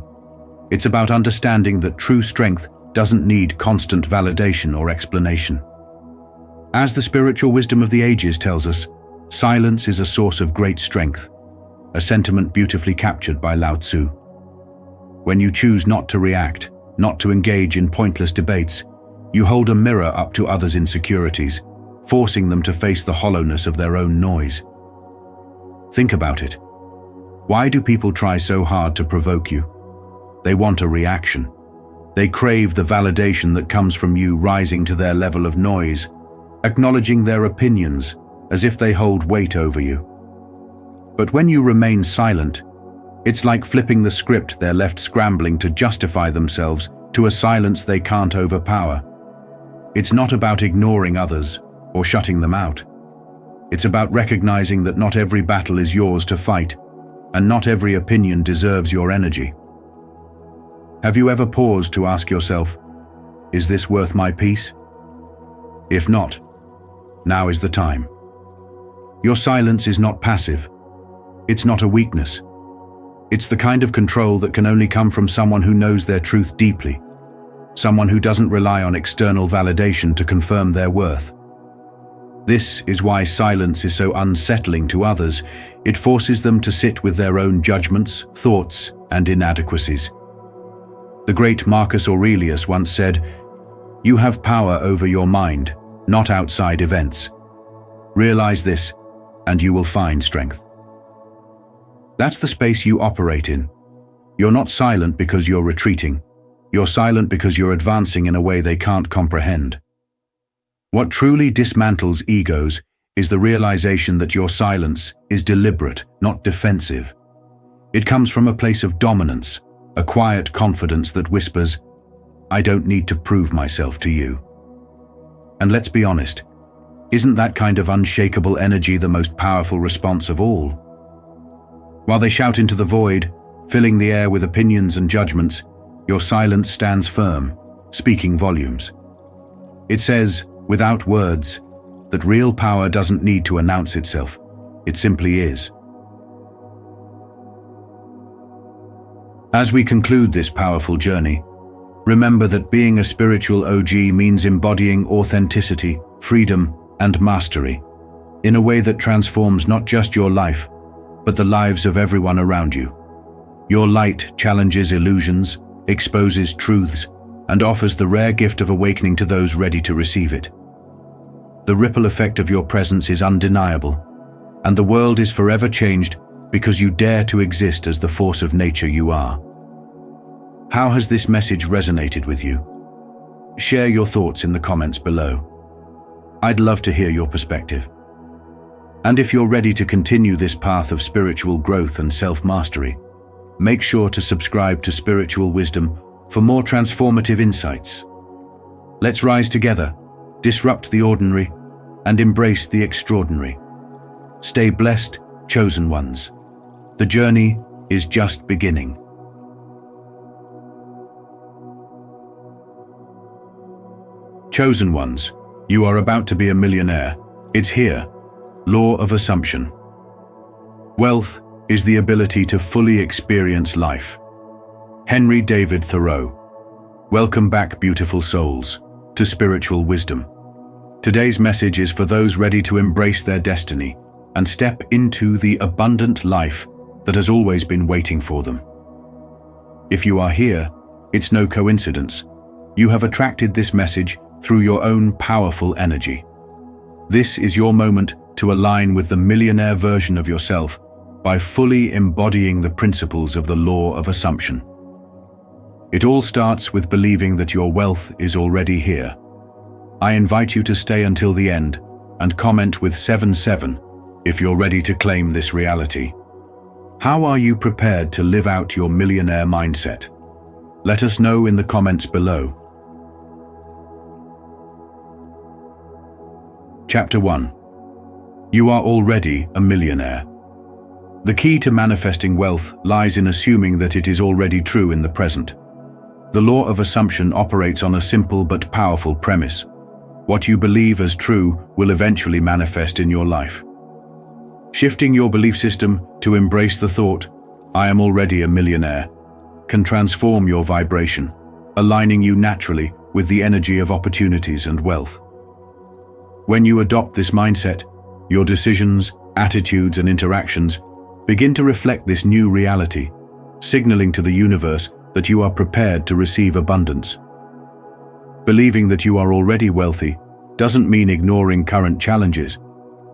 Speaker 1: It's about understanding that true strength doesn't need constant validation or explanation. As the spiritual wisdom of the ages tells us, silence is a source of great strength, a sentiment beautifully captured by Lao Tzu. When you choose not to react, not to engage in pointless debates, you hold a mirror up to others' insecurities, forcing them to face the hollowness of their own noise. Think about it. Why do people try so hard to provoke you? They want a reaction. They crave the validation that comes from you rising to their level of noise, acknowledging their opinions as if they hold weight over you. But when you remain silent, it's like flipping the script. They're left scrambling to justify themselves to a silence they can't overpower. It's not about ignoring others or shutting them out. It's about recognizing that not every battle is yours to fight, and not every opinion deserves your energy. Have you ever paused to ask yourself, is this worth my peace? If not, now is the time. Your silence is not passive. It's not a weakness. It's the kind of control that can only come from someone who knows their truth deeply, someone who doesn't rely on external validation to confirm their worth. This is why silence is so unsettling to others. It forces them to sit with their own judgments, thoughts, and inadequacies. The great Marcus Aurelius once said, "You have power over your mind, not outside events. Realize this, and you will find strength." That's the space you operate in. You're not silent because you're retreating. You're silent because you're advancing in a way they can't comprehend. What truly dismantles egos is the realization that your silence is deliberate, not defensive. It comes from a place of dominance, a quiet confidence that whispers, "I don't need to prove myself to you." And let's be honest, isn't that kind of unshakable energy the most powerful response of all? While they shout into the void, filling the air with opinions and judgments, your silence stands firm, speaking volumes. It says, without words, that real power doesn't need to announce itself. It simply is. As we conclude this powerful journey, remember that being a spiritual OG means embodying authenticity, freedom, and mastery in a way that transforms not just your life, but the lives of everyone around you. Your light challenges illusions, exposes truths, and offers the rare gift of awakening to those ready to receive it. The ripple effect of your presence is undeniable, and the world is forever changed because you dare to exist as the force of nature you are. How has this message resonated with you? Share your thoughts in the comments below. I'd love to hear your perspective. And if you're ready to continue this path of spiritual growth and self-mastery, make sure to subscribe to Spiritual Wisdom for more transformative insights. Let's rise together, disrupt the ordinary, and embrace the extraordinary. Stay blessed, chosen ones. The journey is just beginning. Chosen ones, you are about to be a millionaire. It's here. Law of assumption. Wealth is the ability to fully experience life. Henry David Thoreau. Welcome back, beautiful souls, to Spiritual Wisdom. Today's message is for those ready to embrace their destiny and step into the abundant life that has always been waiting for them. If you are here, it's no coincidence. You have attracted this message through your own powerful energy. This is your moment to align with the millionaire version of yourself by fully embodying the principles of the law of assumption. It all starts with believing that your wealth is already here. I invite you to stay until the end and comment with 77 if you're ready to claim this reality. How are you prepared to live out your millionaire mindset? Let us know in the comments below. Chapter 1. You are already a millionaire. The key to manifesting wealth lies in assuming that it is already true in the present. The law of assumption operates on a simple but powerful premise. What you believe as true will eventually manifest in your life. Shifting your belief system to embrace the thought, "I am already a millionaire," can transform your vibration, aligning you naturally with the energy of opportunities and wealth. When you adopt this mindset, your decisions, attitudes, and interactions begin to reflect this new reality, signaling to the universe that you are prepared to receive abundance. Believing that you are already wealthy doesn't mean ignoring current challenges,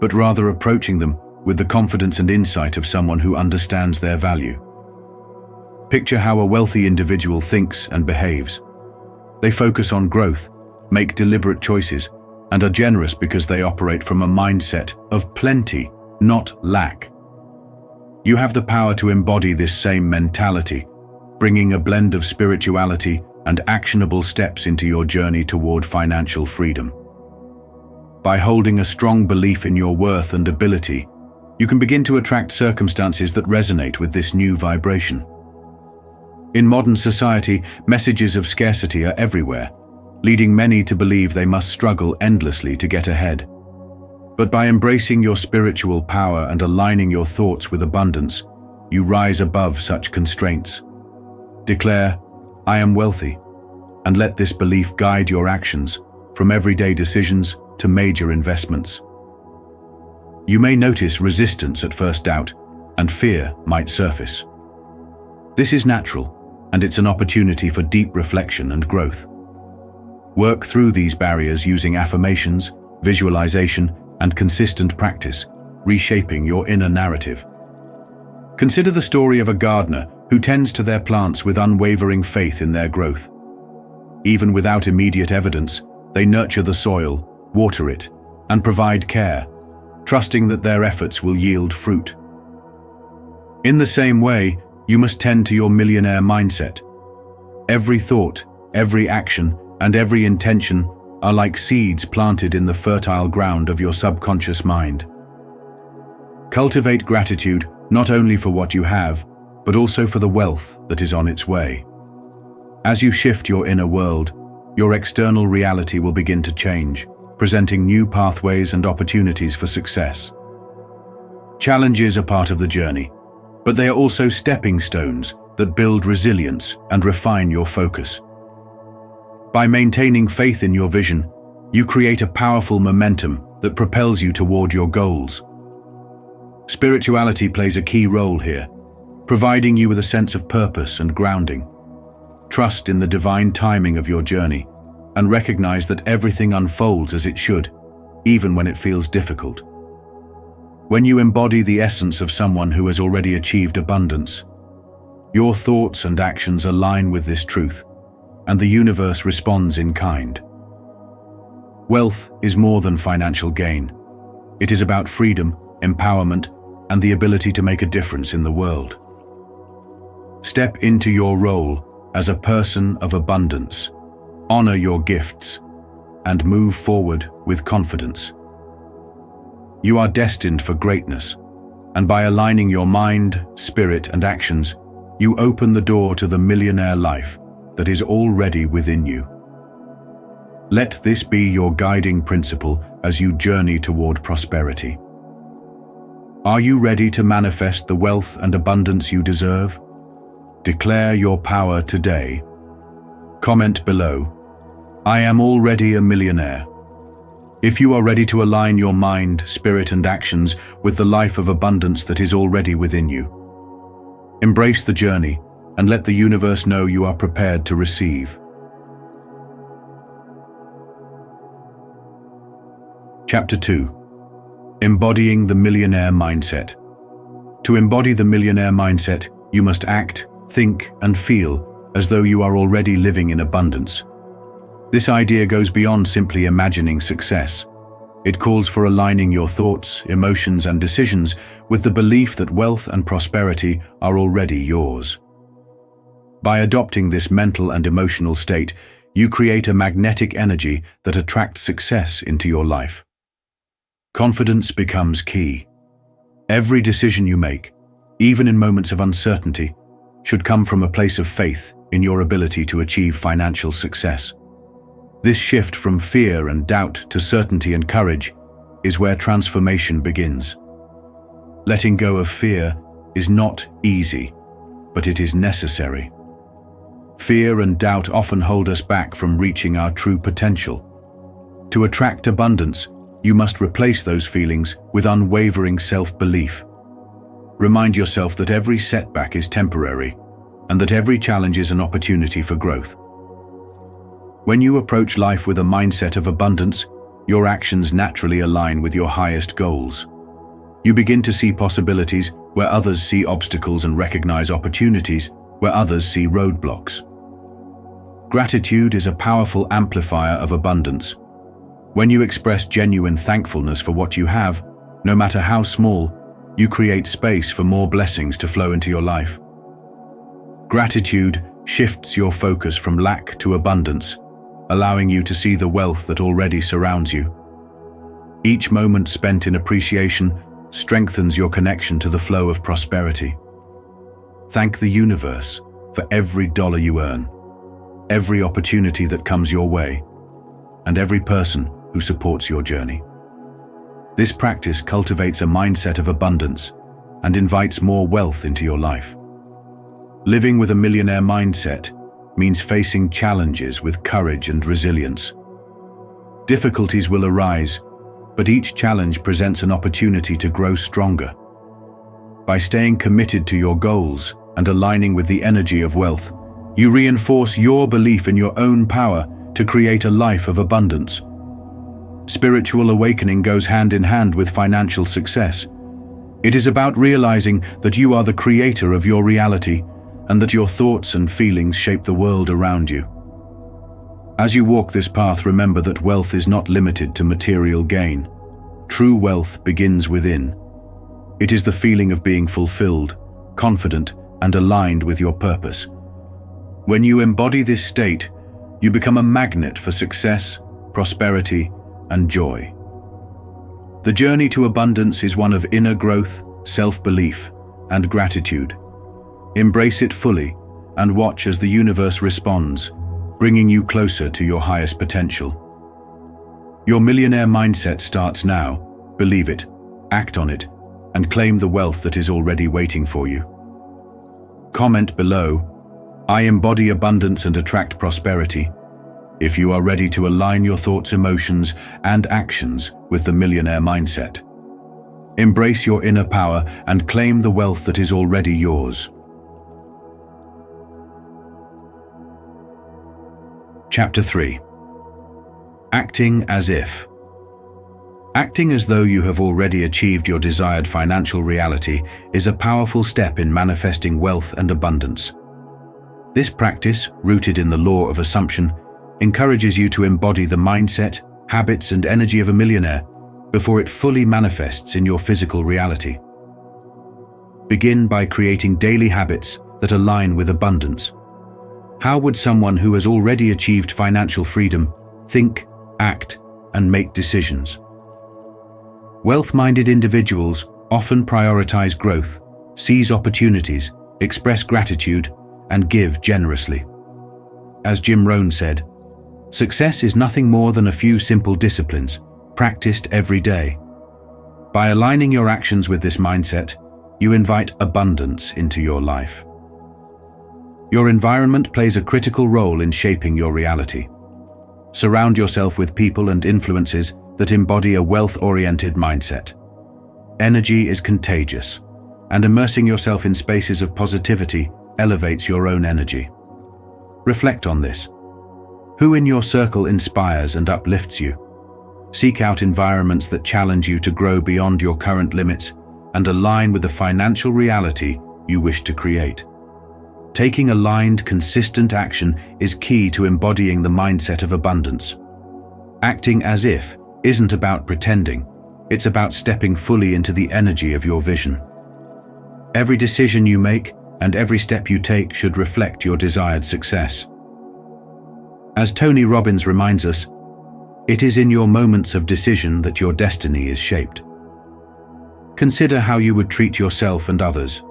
Speaker 1: but rather approaching them with the confidence and insight of someone who understands their value. Picture how a wealthy individual thinks and behaves. They focus on growth, make deliberate choices, and are generous because they operate from a mindset of plenty, not lack. You have the power to embody this same mentality, bringing a blend of spirituality and actionable steps into your journey toward financial freedom. By holding a strong belief in your worth and ability, you can begin to attract circumstances that resonate with this new vibration. In modern society, messages of scarcity are everywhere, leading many to believe they must struggle endlessly to get ahead. But by embracing your spiritual power and aligning your thoughts with abundance, you rise above such constraints. Declare, "I am wealthy," and let this belief guide your actions, from everyday decisions to major investments. You may notice resistance at first doubt, and fear might surface. This is natural, and it's an opportunity for deep reflection and growth. Work through these barriers using affirmations, visualization, and consistent practice, reshaping your inner narrative. Consider the story of a gardener who tends to their plants with unwavering faith in their growth. Even without immediate evidence, they nurture the soil, water it, and provide care, trusting that their efforts will yield fruit. In the same way, you must tend to your millionaire mindset. Every thought, every action, and every intention are like seeds planted in the fertile ground of your subconscious mind. Cultivate gratitude not only for what you have, but also for the wealth that is on its way. As you shift your inner world, your external reality will begin to change, presenting new pathways and opportunities for success. Challenges are part of the journey, but they are also stepping stones that build resilience and refine your focus. By maintaining faith in your vision, you create a powerful momentum that propels you toward your goals. Spirituality plays a key role here, providing you with a sense of purpose and grounding. Trust in the divine timing of your journey, and recognize that everything unfolds as it should, even when it feels difficult. When you embody the essence of someone who has already achieved abundance, your thoughts and actions align with this truth, and the universe responds in kind. Wealth is more than financial gain. It is about freedom, empowerment, and the ability to make a difference in the world. Step into your role as a person of abundance. Honor your gifts, and move forward with confidence. You are destined for greatness, and by aligning your mind, spirit, and actions, you open the door to the millionaire life that is already within you. Let this be your guiding principle as you journey toward prosperity. Are you ready to manifest the wealth and abundance you deserve? Declare your power today. Comment below, "I am already a millionaire." If you are ready to align your mind, spirit, and actions with the life of abundance that is already within you. Embrace the journey and let the universe know you are prepared to receive. Chapter 2. Embodying the Millionaire Mindset. To embody the millionaire mindset, you must act, think, and feel as though you are already living in abundance. This idea goes beyond simply imagining success. It calls for aligning your thoughts, emotions, and decisions with the belief that wealth and prosperity are already yours. By adopting this mental and emotional state, you create a magnetic energy that attracts success into your life. Confidence becomes key. Every decision you make, even in moments of uncertainty, should come from a place of faith in your ability to achieve financial success. This shift from fear and doubt to certainty and courage is where transformation begins. Letting go of fear is not easy, but it is necessary. Fear and doubt often hold us back from reaching our true potential. To attract abundance, you must replace those feelings with unwavering self-belief. Remind yourself that every setback is temporary, and that every challenge is an opportunity for growth. When you approach life with a mindset of abundance, your actions naturally align with your highest goals. You begin to see possibilities where others see obstacles and recognize opportunities where others see roadblocks. Gratitude is a powerful amplifier of abundance. When you express genuine thankfulness for what you have, no matter how small, you create space for more blessings to flow into your life. Gratitude shifts your focus from lack to abundance, allowing you to see the wealth that already surrounds you. Each moment spent in appreciation strengthens your connection to the flow of prosperity. Thank the universe for every dollar you earn, every opportunity that comes your way, and every person who supports your journey. This practice cultivates a mindset of abundance and invites more wealth into your life. Living with a millionaire mindset means facing challenges with courage and resilience. Difficulties will arise, but each challenge presents an opportunity to grow stronger. By staying committed to your goals and aligning with the energy of wealth, you reinforce your belief in your own power to create a life of abundance. Spiritual awakening goes hand in hand with financial success. It is about realizing that you are the creator of your reality and that your thoughts and feelings shape the world around you. As you walk this path, remember that wealth is not limited to material gain. True wealth begins within. It is the feeling of being fulfilled, confident, and aligned with your purpose. When you embody this state, you become a magnet for success, prosperity, and joy. The journey to abundance is one of inner growth, self-belief, and gratitude. Embrace it fully and watch as the universe responds, bringing you closer to your highest potential. Your millionaire mindset starts now. Believe it, act on it, and claim the wealth that is already waiting for you. Comment below, "I embody abundance and attract prosperity," if you are ready to align your thoughts, emotions, and actions with the millionaire mindset. Embrace your inner power and claim the wealth that is already yours. Chapter 3. Acting as if. Acting as though you have already achieved your desired financial reality is a powerful step in manifesting wealth and abundance. This practice, rooted in the law of assumption, encourages you to embody the mindset, habits, and energy of a millionaire before it fully manifests in your physical reality. Begin by creating daily habits that align with abundance. How would someone who has already achieved financial freedom think, act, and make decisions? Wealth-minded individuals often prioritize growth, seize opportunities, express gratitude, and give generously. As Jim Rohn said, "Success is nothing more than a few simple disciplines, practiced every day." By aligning your actions with this mindset, you invite abundance into your life. Your environment plays a critical role in shaping your reality. Surround yourself with people and influences that embody a wealth-oriented mindset. Energy is contagious, and immersing yourself in spaces of positivity elevates your own energy. Reflect on this. Who in your circle inspires and uplifts you? Seek out environments that challenge you to grow beyond your current limits and align with the financial reality you wish to create. Taking aligned, consistent action is key to embodying the mindset of abundance. Acting as if isn't about pretending, it's about stepping fully into the energy of your vision. Every decision you make and every step you take should reflect your desired success. As Tony Robbins reminds us, it is in your moments of decision that your destiny is shaped. Consider how you would treat yourself and others,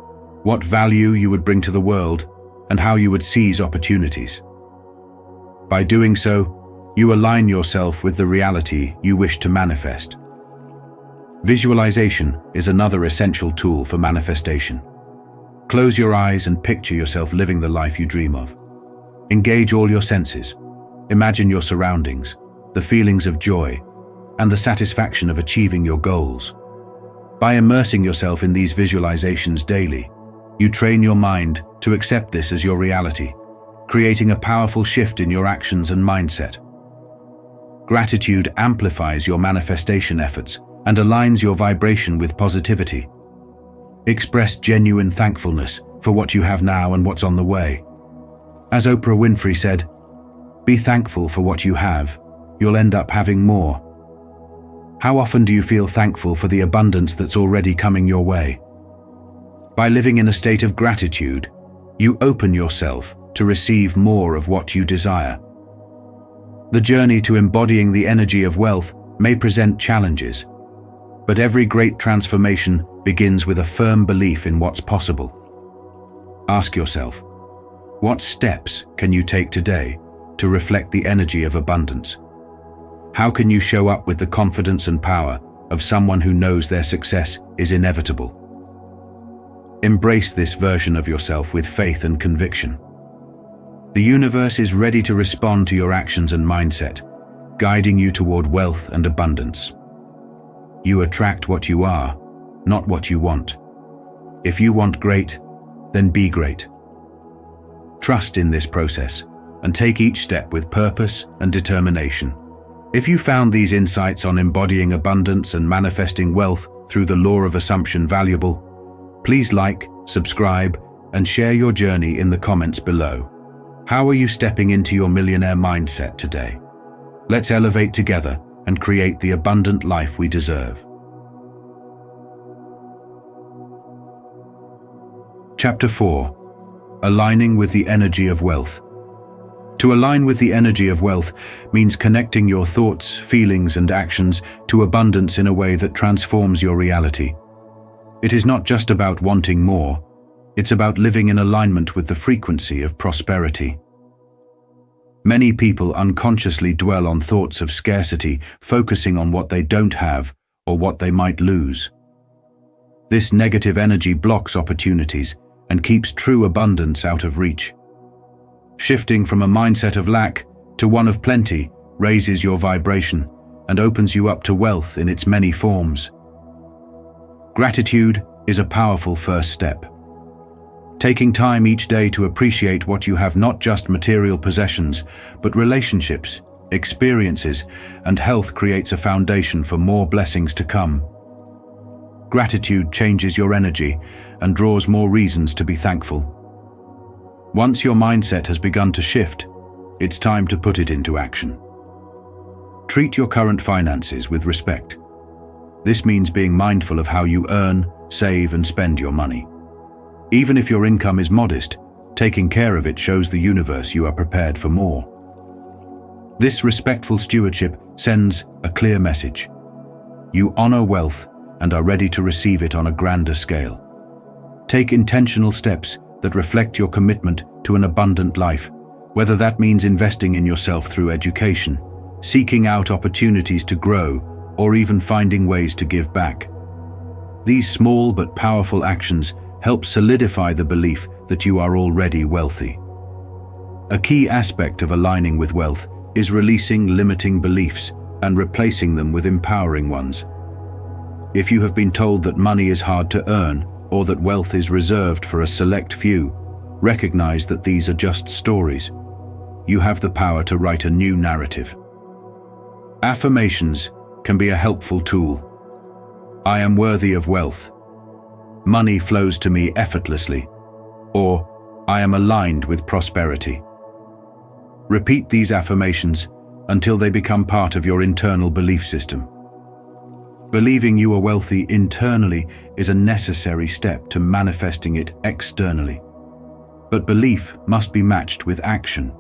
Speaker 1: what value you would bring to the world, and how you would seize opportunities. By doing so, you align yourself with the reality you wish to manifest. Visualization is another essential tool for manifestation. Close your eyes and picture yourself living the life you dream of. Engage all your senses. Imagine your surroundings, the feelings of joy, and the satisfaction of achieving your goals. By immersing yourself in these visualizations daily, you train your mind to accept this as your reality, creating a powerful shift in your actions and mindset. Gratitude amplifies your manifestation efforts and aligns your vibration with positivity. Express genuine thankfulness for what you have now and what's on the way. As Oprah Winfrey said, "Be thankful for what you have. You'll end up having more." How often do you feel thankful for the abundance that's already coming your way? By living in a state of gratitude, you open yourself to receive more of what you desire. The journey to embodying the energy of wealth may present challenges, but every great transformation begins with a firm belief in what's possible. Ask yourself, what steps can you take today to reflect the energy of abundance? How can you show up with the confidence and power of someone who knows their success is inevitable? Embrace this version of yourself with faith and conviction. The universe is ready to respond to your actions and mindset, guiding you toward wealth and abundance. You attract what you are, not what you want. If you want great, then be great. Trust in this process and take each step with purpose and determination. If you found these insights on embodying abundance and manifesting wealth through the law of assumption valuable, please like, subscribe, and share your journey in the comments below. How are you stepping into your millionaire mindset today? Let's elevate together and create the abundant life we deserve. Chapter 4. Aligning with the energy of wealth. To align with the energy of wealth means connecting your thoughts, feelings, and actions to abundance in a way that transforms your reality. It is not just about wanting more, it's about living in alignment with the frequency of prosperity. Many people unconsciously dwell on thoughts of scarcity, focusing on what they don't have or what they might lose. This negative energy blocks opportunities and keeps true abundance out of reach. Shifting from a mindset of lack to one of plenty raises your vibration and opens you up to wealth in its many forms. Gratitude is a powerful first step. Taking time each day to appreciate what you have, not just material possessions, but relationships, experiences, and health, creates a foundation for more blessings to come. Gratitude changes your energy and draws more reasons to be thankful. Once your mindset has begun to shift, it's time to put it into action. Treat your current finances with respect. This means being mindful of how you earn, save, and spend your money. Even if your income is modest, taking care of it shows the universe you are prepared for more. This respectful stewardship sends a clear message. You honor wealth and are ready to receive it on a grander scale. Take intentional steps that reflect your commitment to an abundant life, whether that means investing in yourself through education, seeking out opportunities to grow, or even finding ways to give back. These small but powerful actions help solidify the belief that you are already wealthy. A key aspect of aligning with wealth is releasing limiting beliefs and replacing them with empowering ones. If you have been told that money is hard to earn, or that wealth is reserved for a select few, recognize that these are just stories. You have the power to write a new narrative. Affirmations can be a helpful tool. I am worthy of wealth. Money flows to me effortlessly. Or, I am aligned with prosperity. Repeat these affirmations until they become part of your internal belief system. Believing you are wealthy internally is a necessary step to manifesting it externally. But belief must be matched with action.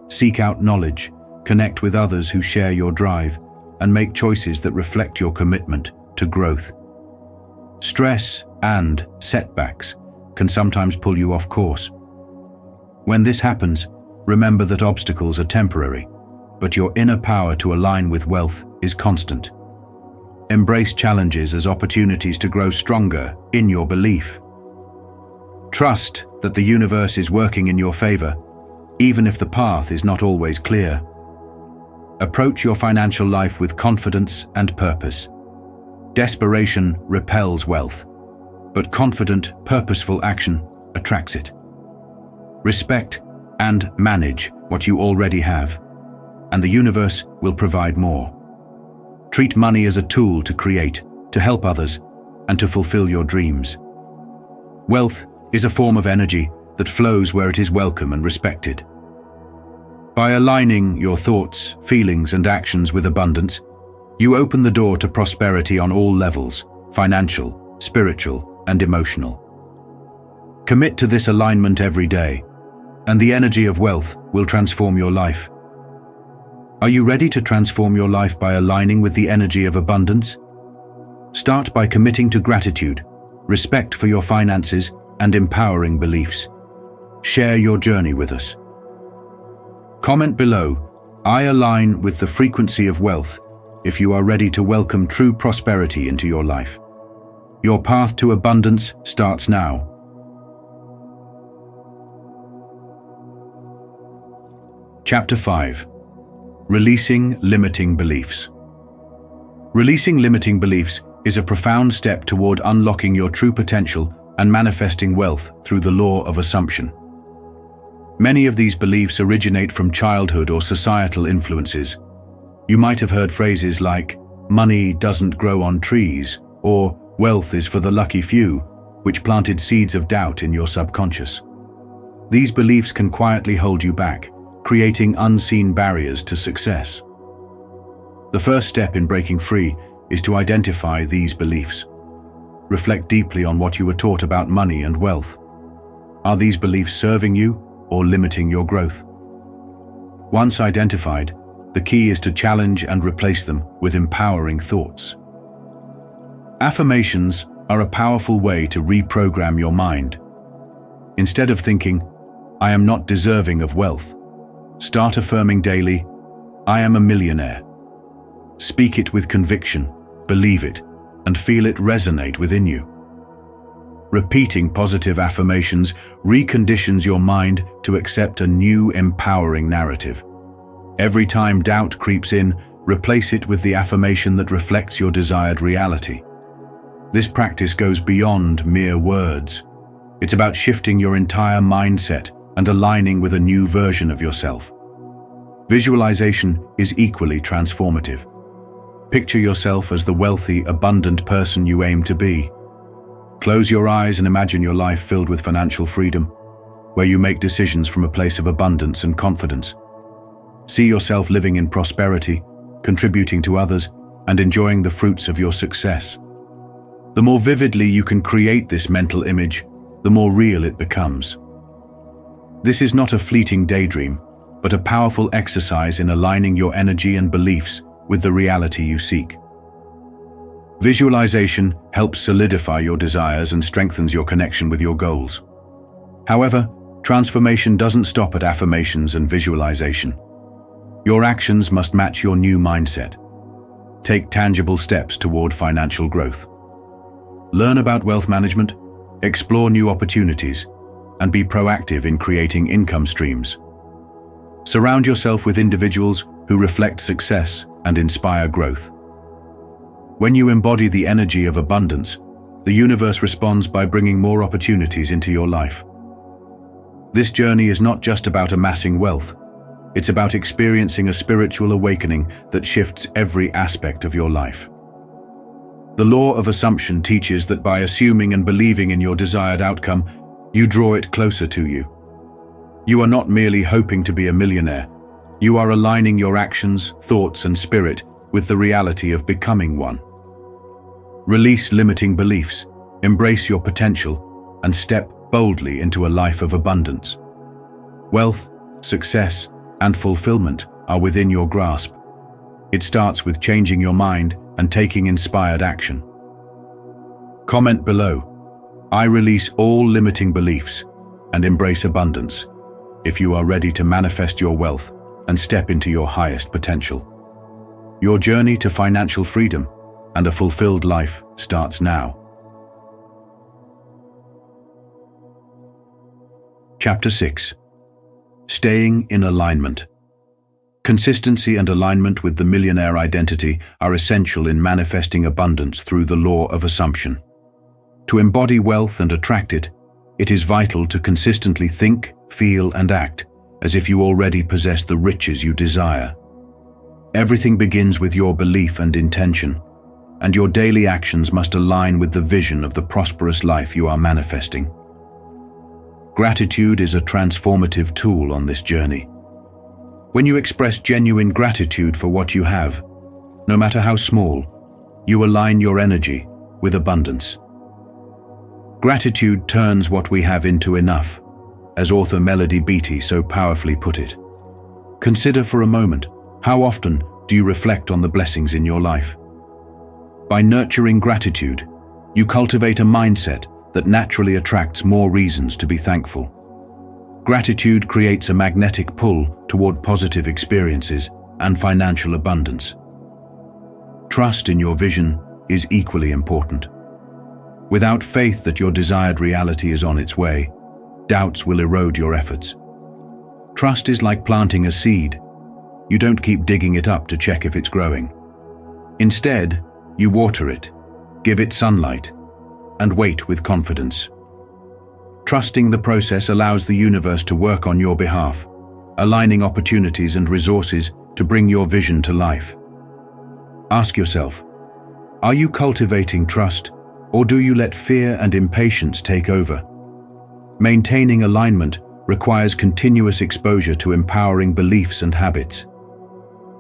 Speaker 1: Seek out knowledge, connect with others who share your drive, and make choices that reflect your commitment to growth. Stress and setbacks can sometimes pull you off course. When this happens, remember that obstacles are temporary, but your inner power to align with wealth is constant. Embrace challenges as opportunities to grow stronger in your belief. Trust that the universe is working in your favor, even if the path is not always clear. Approach your financial life with confidence and purpose. Desperation repels wealth, but confident, purposeful action attracts it. Respect and manage what you already have. and the universe will provide more. Treat money as a tool to create, to help others, and to fulfill your dreams. Wealth is a form of energy that flows where it is welcome and respected. By aligning your thoughts, feelings, and actions with abundance, you open the door to prosperity on all levels: financial, spiritual, and emotional. Commit to this alignment every day, and the energy of wealth will transform your life. Are you ready to transform your life by aligning with the energy of abundance? Start by committing to gratitude, respect for your finances, and empowering beliefs. Share your journey with us. Comment below, "I align with the frequency of wealth," if you are ready to welcome true prosperity into your life. Your path to abundance starts now. Chapter 5. Releasing Limiting Beliefs. Releasing limiting beliefs is a profound step toward unlocking your true potential and manifesting wealth through the law of assumption. Many of these beliefs originate from childhood or societal influences. You might have heard phrases like, "Money doesn't grow on trees," or "Wealth is for the lucky few," which planted seeds of doubt in your subconscious. These beliefs can quietly hold you back, creating unseen barriers to success. The first step in breaking free is to identify these beliefs. Reflect deeply on what you were taught about money and wealth. Are these beliefs serving you or limiting your growth? Once identified, the key is to challenge and replace them with empowering thoughts. Affirmations are a powerful way to reprogram your mind. Instead of thinking, "I am not deserving of wealth," start affirming daily, "I am a millionaire." Speak it with conviction, believe it, and feel it resonate within you. Repeating positive affirmations reconditions your mind to accept a new, empowering narrative. Every time doubt creeps in, replace it with the affirmation that reflects your desired reality. This practice goes beyond mere words. It's about shifting your entire mindset and aligning with a new version of yourself. Visualization is equally transformative. Picture yourself as the wealthy, abundant person you aim to be. Close your eyes and imagine your life filled with financial freedom, where you make decisions from a place of abundance and confidence. See yourself living in prosperity, contributing to others, and enjoying the fruits of your success. The more vividly you can create this mental image, the more real it becomes. This is not a fleeting daydream, but a powerful exercise in aligning your energy and beliefs with the reality you seek. Visualization helps solidify your desires and strengthens your connection with your goals. However, transformation doesn't stop at affirmations and visualization. Your actions must match your new mindset. Take tangible steps toward financial growth. Learn about wealth management, explore new opportunities, and be proactive in creating income streams. Surround yourself with individuals who reflect success and inspire growth. When you embody the energy of abundance, the universe responds by bringing more opportunities into your life. This journey is not just about amassing wealth, it's about experiencing a spiritual awakening that shifts every aspect of your life. The law of assumption teaches that by assuming and believing in your desired outcome, you draw it closer to you. You are not merely hoping to be a millionaire. You are aligning your actions, thoughts, and spirit with the reality of becoming one. Release limiting beliefs, embrace your potential, and step boldly into a life of abundance. Wealth, success, and fulfillment are within your grasp. It starts with changing your mind and taking inspired action. Comment below, "I release all limiting beliefs and embrace abundance," if you are ready to manifest your wealth and step into your highest potential. Your journey to financial freedom and a fulfilled life starts now. Chapter 6. Staying in alignment. Consistency and alignment with the millionaire identity are essential in manifesting abundance through the law of assumption. To embody wealth and attract it, it is vital to consistently think, feel, and act as if you already possess the riches you desire. Everything begins with your belief and intention, and your daily actions must align with the vision of the prosperous life you are manifesting. Gratitude is a transformative tool on this journey. When you express genuine gratitude for what you have, no matter how small, you align your energy with abundance. Gratitude turns what we have into enough, as author Melody Beattie so powerfully put it. Consider for a moment, how often do you reflect on the blessings in your life? By nurturing gratitude, you cultivate a mindset that naturally attracts more reasons to be thankful. Gratitude creates a magnetic pull toward positive experiences and financial abundance. Trust in your vision is equally important. Without faith that your desired reality is on its way, doubts will erode your efforts. Trust is like planting a seed. You don't keep digging it up to check if it's growing. Instead, you water it, give it sunlight, and wait with confidence. Trusting the process allows the universe to work on your behalf, aligning opportunities and resources to bring your vision to life. Ask yourself, are you cultivating trust, or do you let fear and impatience take over? Maintaining alignment requires continuous exposure to empowering beliefs and habits.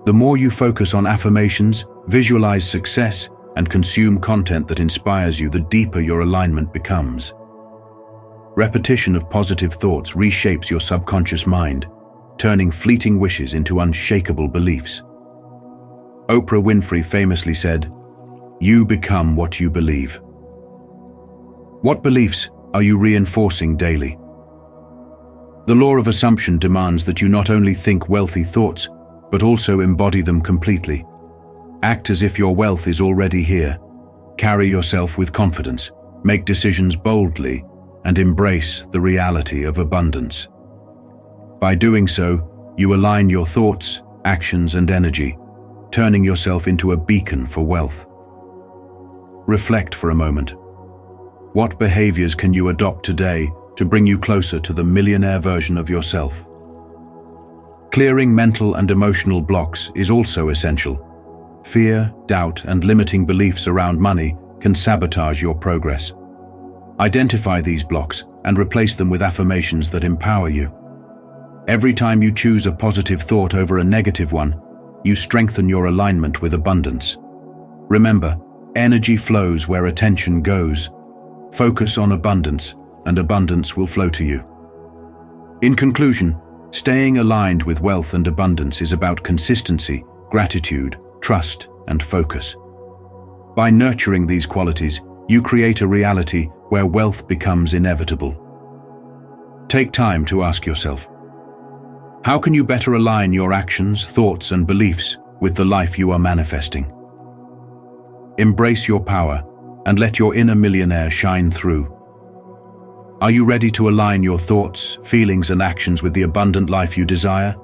Speaker 1: The more you focus on affirmations, visualize success, and consume content that inspires you, the deeper your alignment becomes. Repetition of positive thoughts reshapes your subconscious mind, turning fleeting wishes into unshakable beliefs. Oprah Winfrey famously said, "You become what you believe." What beliefs are you reinforcing daily? The law of assumption demands that you not only think wealthy thoughts, but also embody them completely. Act as if your wealth is already here. Carry yourself with confidence, make decisions boldly, and embrace the reality of abundance. By doing so, you align your thoughts, actions, and energy, turning yourself into a beacon for wealth. Reflect for a moment. What behaviors can you adopt today to bring you closer to the millionaire version of yourself? Clearing mental and emotional blocks is also essential. Fear, doubt, and limiting beliefs around money can sabotage your progress. Identify these blocks and replace them with affirmations that empower you. Every time you choose a positive thought over a negative one, you strengthen your alignment with abundance. Remember, energy flows where attention goes. Focus on abundance, and abundance will flow to you. In conclusion, staying aligned with wealth and abundance is about consistency, gratitude, trust, and focus. By nurturing these qualities, you create a reality where wealth becomes inevitable. Take time to ask yourself, how can you better align your actions, thoughts, and beliefs with the life you are manifesting? Embrace your power and let your inner millionaire shine through. Are you ready to align your thoughts, feelings, and actions with the abundant life you desire?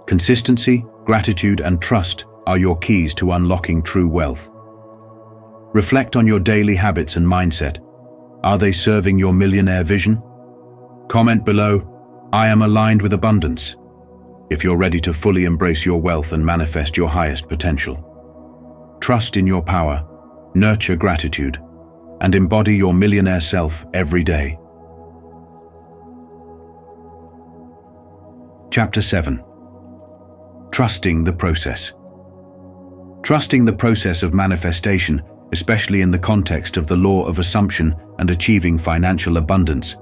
Speaker 1: Consistency, gratitude, and trust are your keys to unlocking true wealth. Reflect on your daily habits and mindset. Are they serving your millionaire vision? Comment below, "I am aligned with abundance," if you're ready to fully embrace your wealth and manifest your highest potential. Trust in your power, nurture gratitude, and embody your millionaire self every day. Chapter 7. Trusting the process. Trusting the process of manifestation, especially in the context of the law of assumption and achieving financial abundance,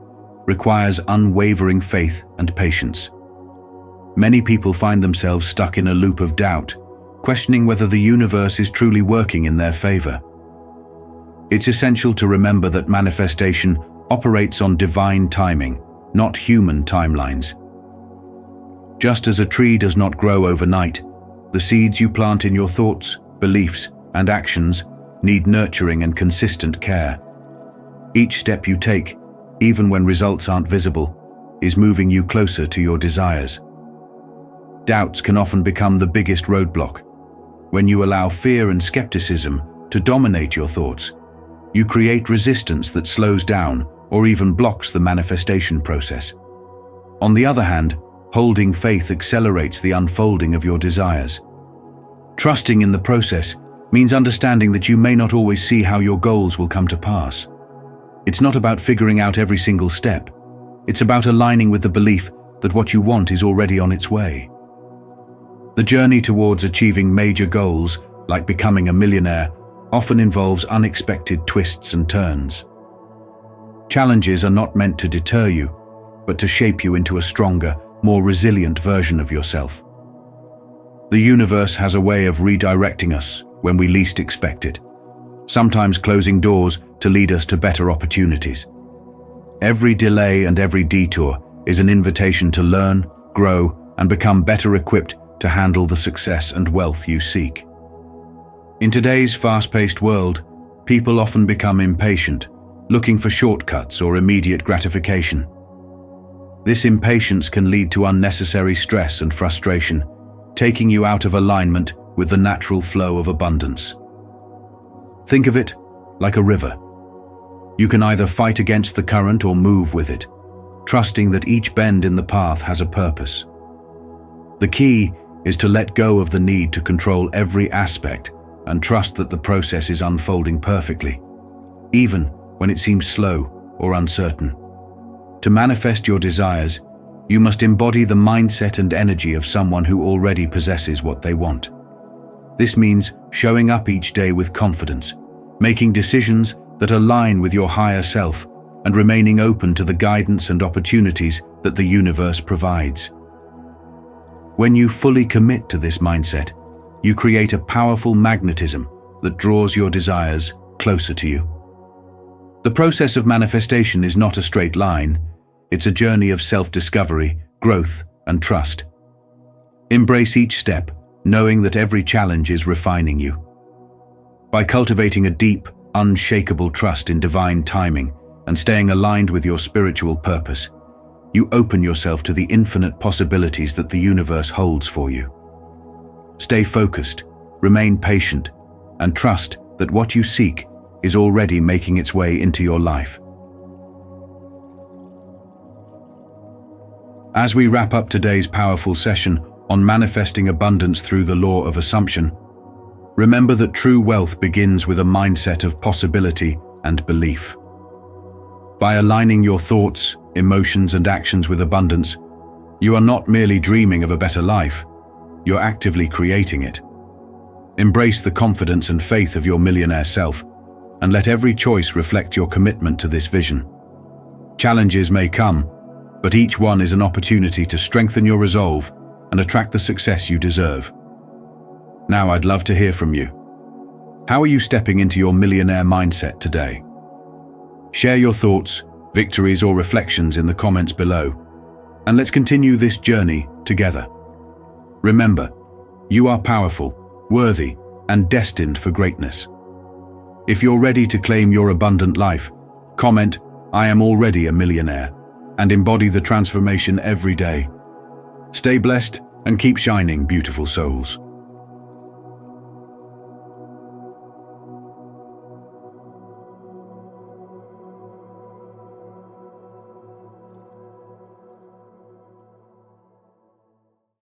Speaker 1: requires unwavering faith and patience. Many people find themselves stuck in a loop of doubt, questioning whether the universe is truly working in their favor. It's essential to remember that manifestation operates on divine timing, not human timelines. Just as a tree does not grow overnight, the seeds you plant in your thoughts, beliefs, and actions need nurturing and consistent care. Each step you take, even when results aren't visible, is moving you closer to your desires. Doubts can often become the biggest roadblock. When you allow fear and skepticism to dominate your thoughts, you create resistance that slows down or even blocks the manifestation process. On the other hand, holding faith accelerates the unfolding of your desires. Trusting in the process means understanding that you may not always see how your goals will come to pass. It's not about figuring out every single step. It's about aligning with the belief that what you want is already on its way. The journey towards achieving major goals, like becoming a millionaire, often involves unexpected twists and turns. Challenges are not meant to deter you, but to shape you into a stronger, more resilient version of yourself. The universe has a way of redirecting us when we least expect it, sometimes closing doors to lead us to better opportunities. Every delay and every detour is an invitation to learn, grow, and become better equipped to handle the success and wealth you seek. In today's fast-paced world, people often become impatient, looking for shortcuts or immediate gratification. This impatience can lead to unnecessary stress and frustration, taking you out of alignment with the natural flow of abundance. Think of it like a river. You can either fight against the current or move with it, trusting that each bend in the path has a purpose. The key is to let go of the need to control every aspect and trust that the process is unfolding perfectly, even when it seems slow or uncertain. To manifest your desires, you must embody the mindset and energy of someone who already possesses what they want. This means showing up each day with confidence, making decisions that align with your higher self, and remaining open to the guidance and opportunities that the universe provides. When you fully commit to this mindset, you create a powerful magnetism that draws your desires closer to you. The process of manifestation is not a straight line. It's a journey of self-discovery, growth, and trust. Embrace each step, knowing that every challenge is refining you. By cultivating a deep, unshakable trust in divine timing and staying aligned with your spiritual purpose, you open yourself to the infinite possibilities that the universe holds for you. Stay focused, remain patient, and trust that what you seek is already making its way into your life. As we wrap up today's powerful session on manifesting abundance through the law of assumption, remember that true wealth begins with a mindset of possibility and belief. By aligning your thoughts, emotions, and actions with abundance, you are not merely dreaming of a better life, you're actively creating it. Embrace the confidence and faith of your millionaire self, and let every choice reflect your commitment to this vision. Challenges may come, but each one is an opportunity to strengthen your resolve and attract the success you deserve. Now I'd love to hear from you. How are you stepping into your millionaire mindset today? Share your thoughts, victories, or reflections in the comments below, and let's continue this journey together. Remember, you are powerful, worthy, and destined for greatness. If you're ready to claim your abundant life, comment, "I am already a millionaire," and embody the transformation every day. Stay blessed and keep shining, beautiful souls.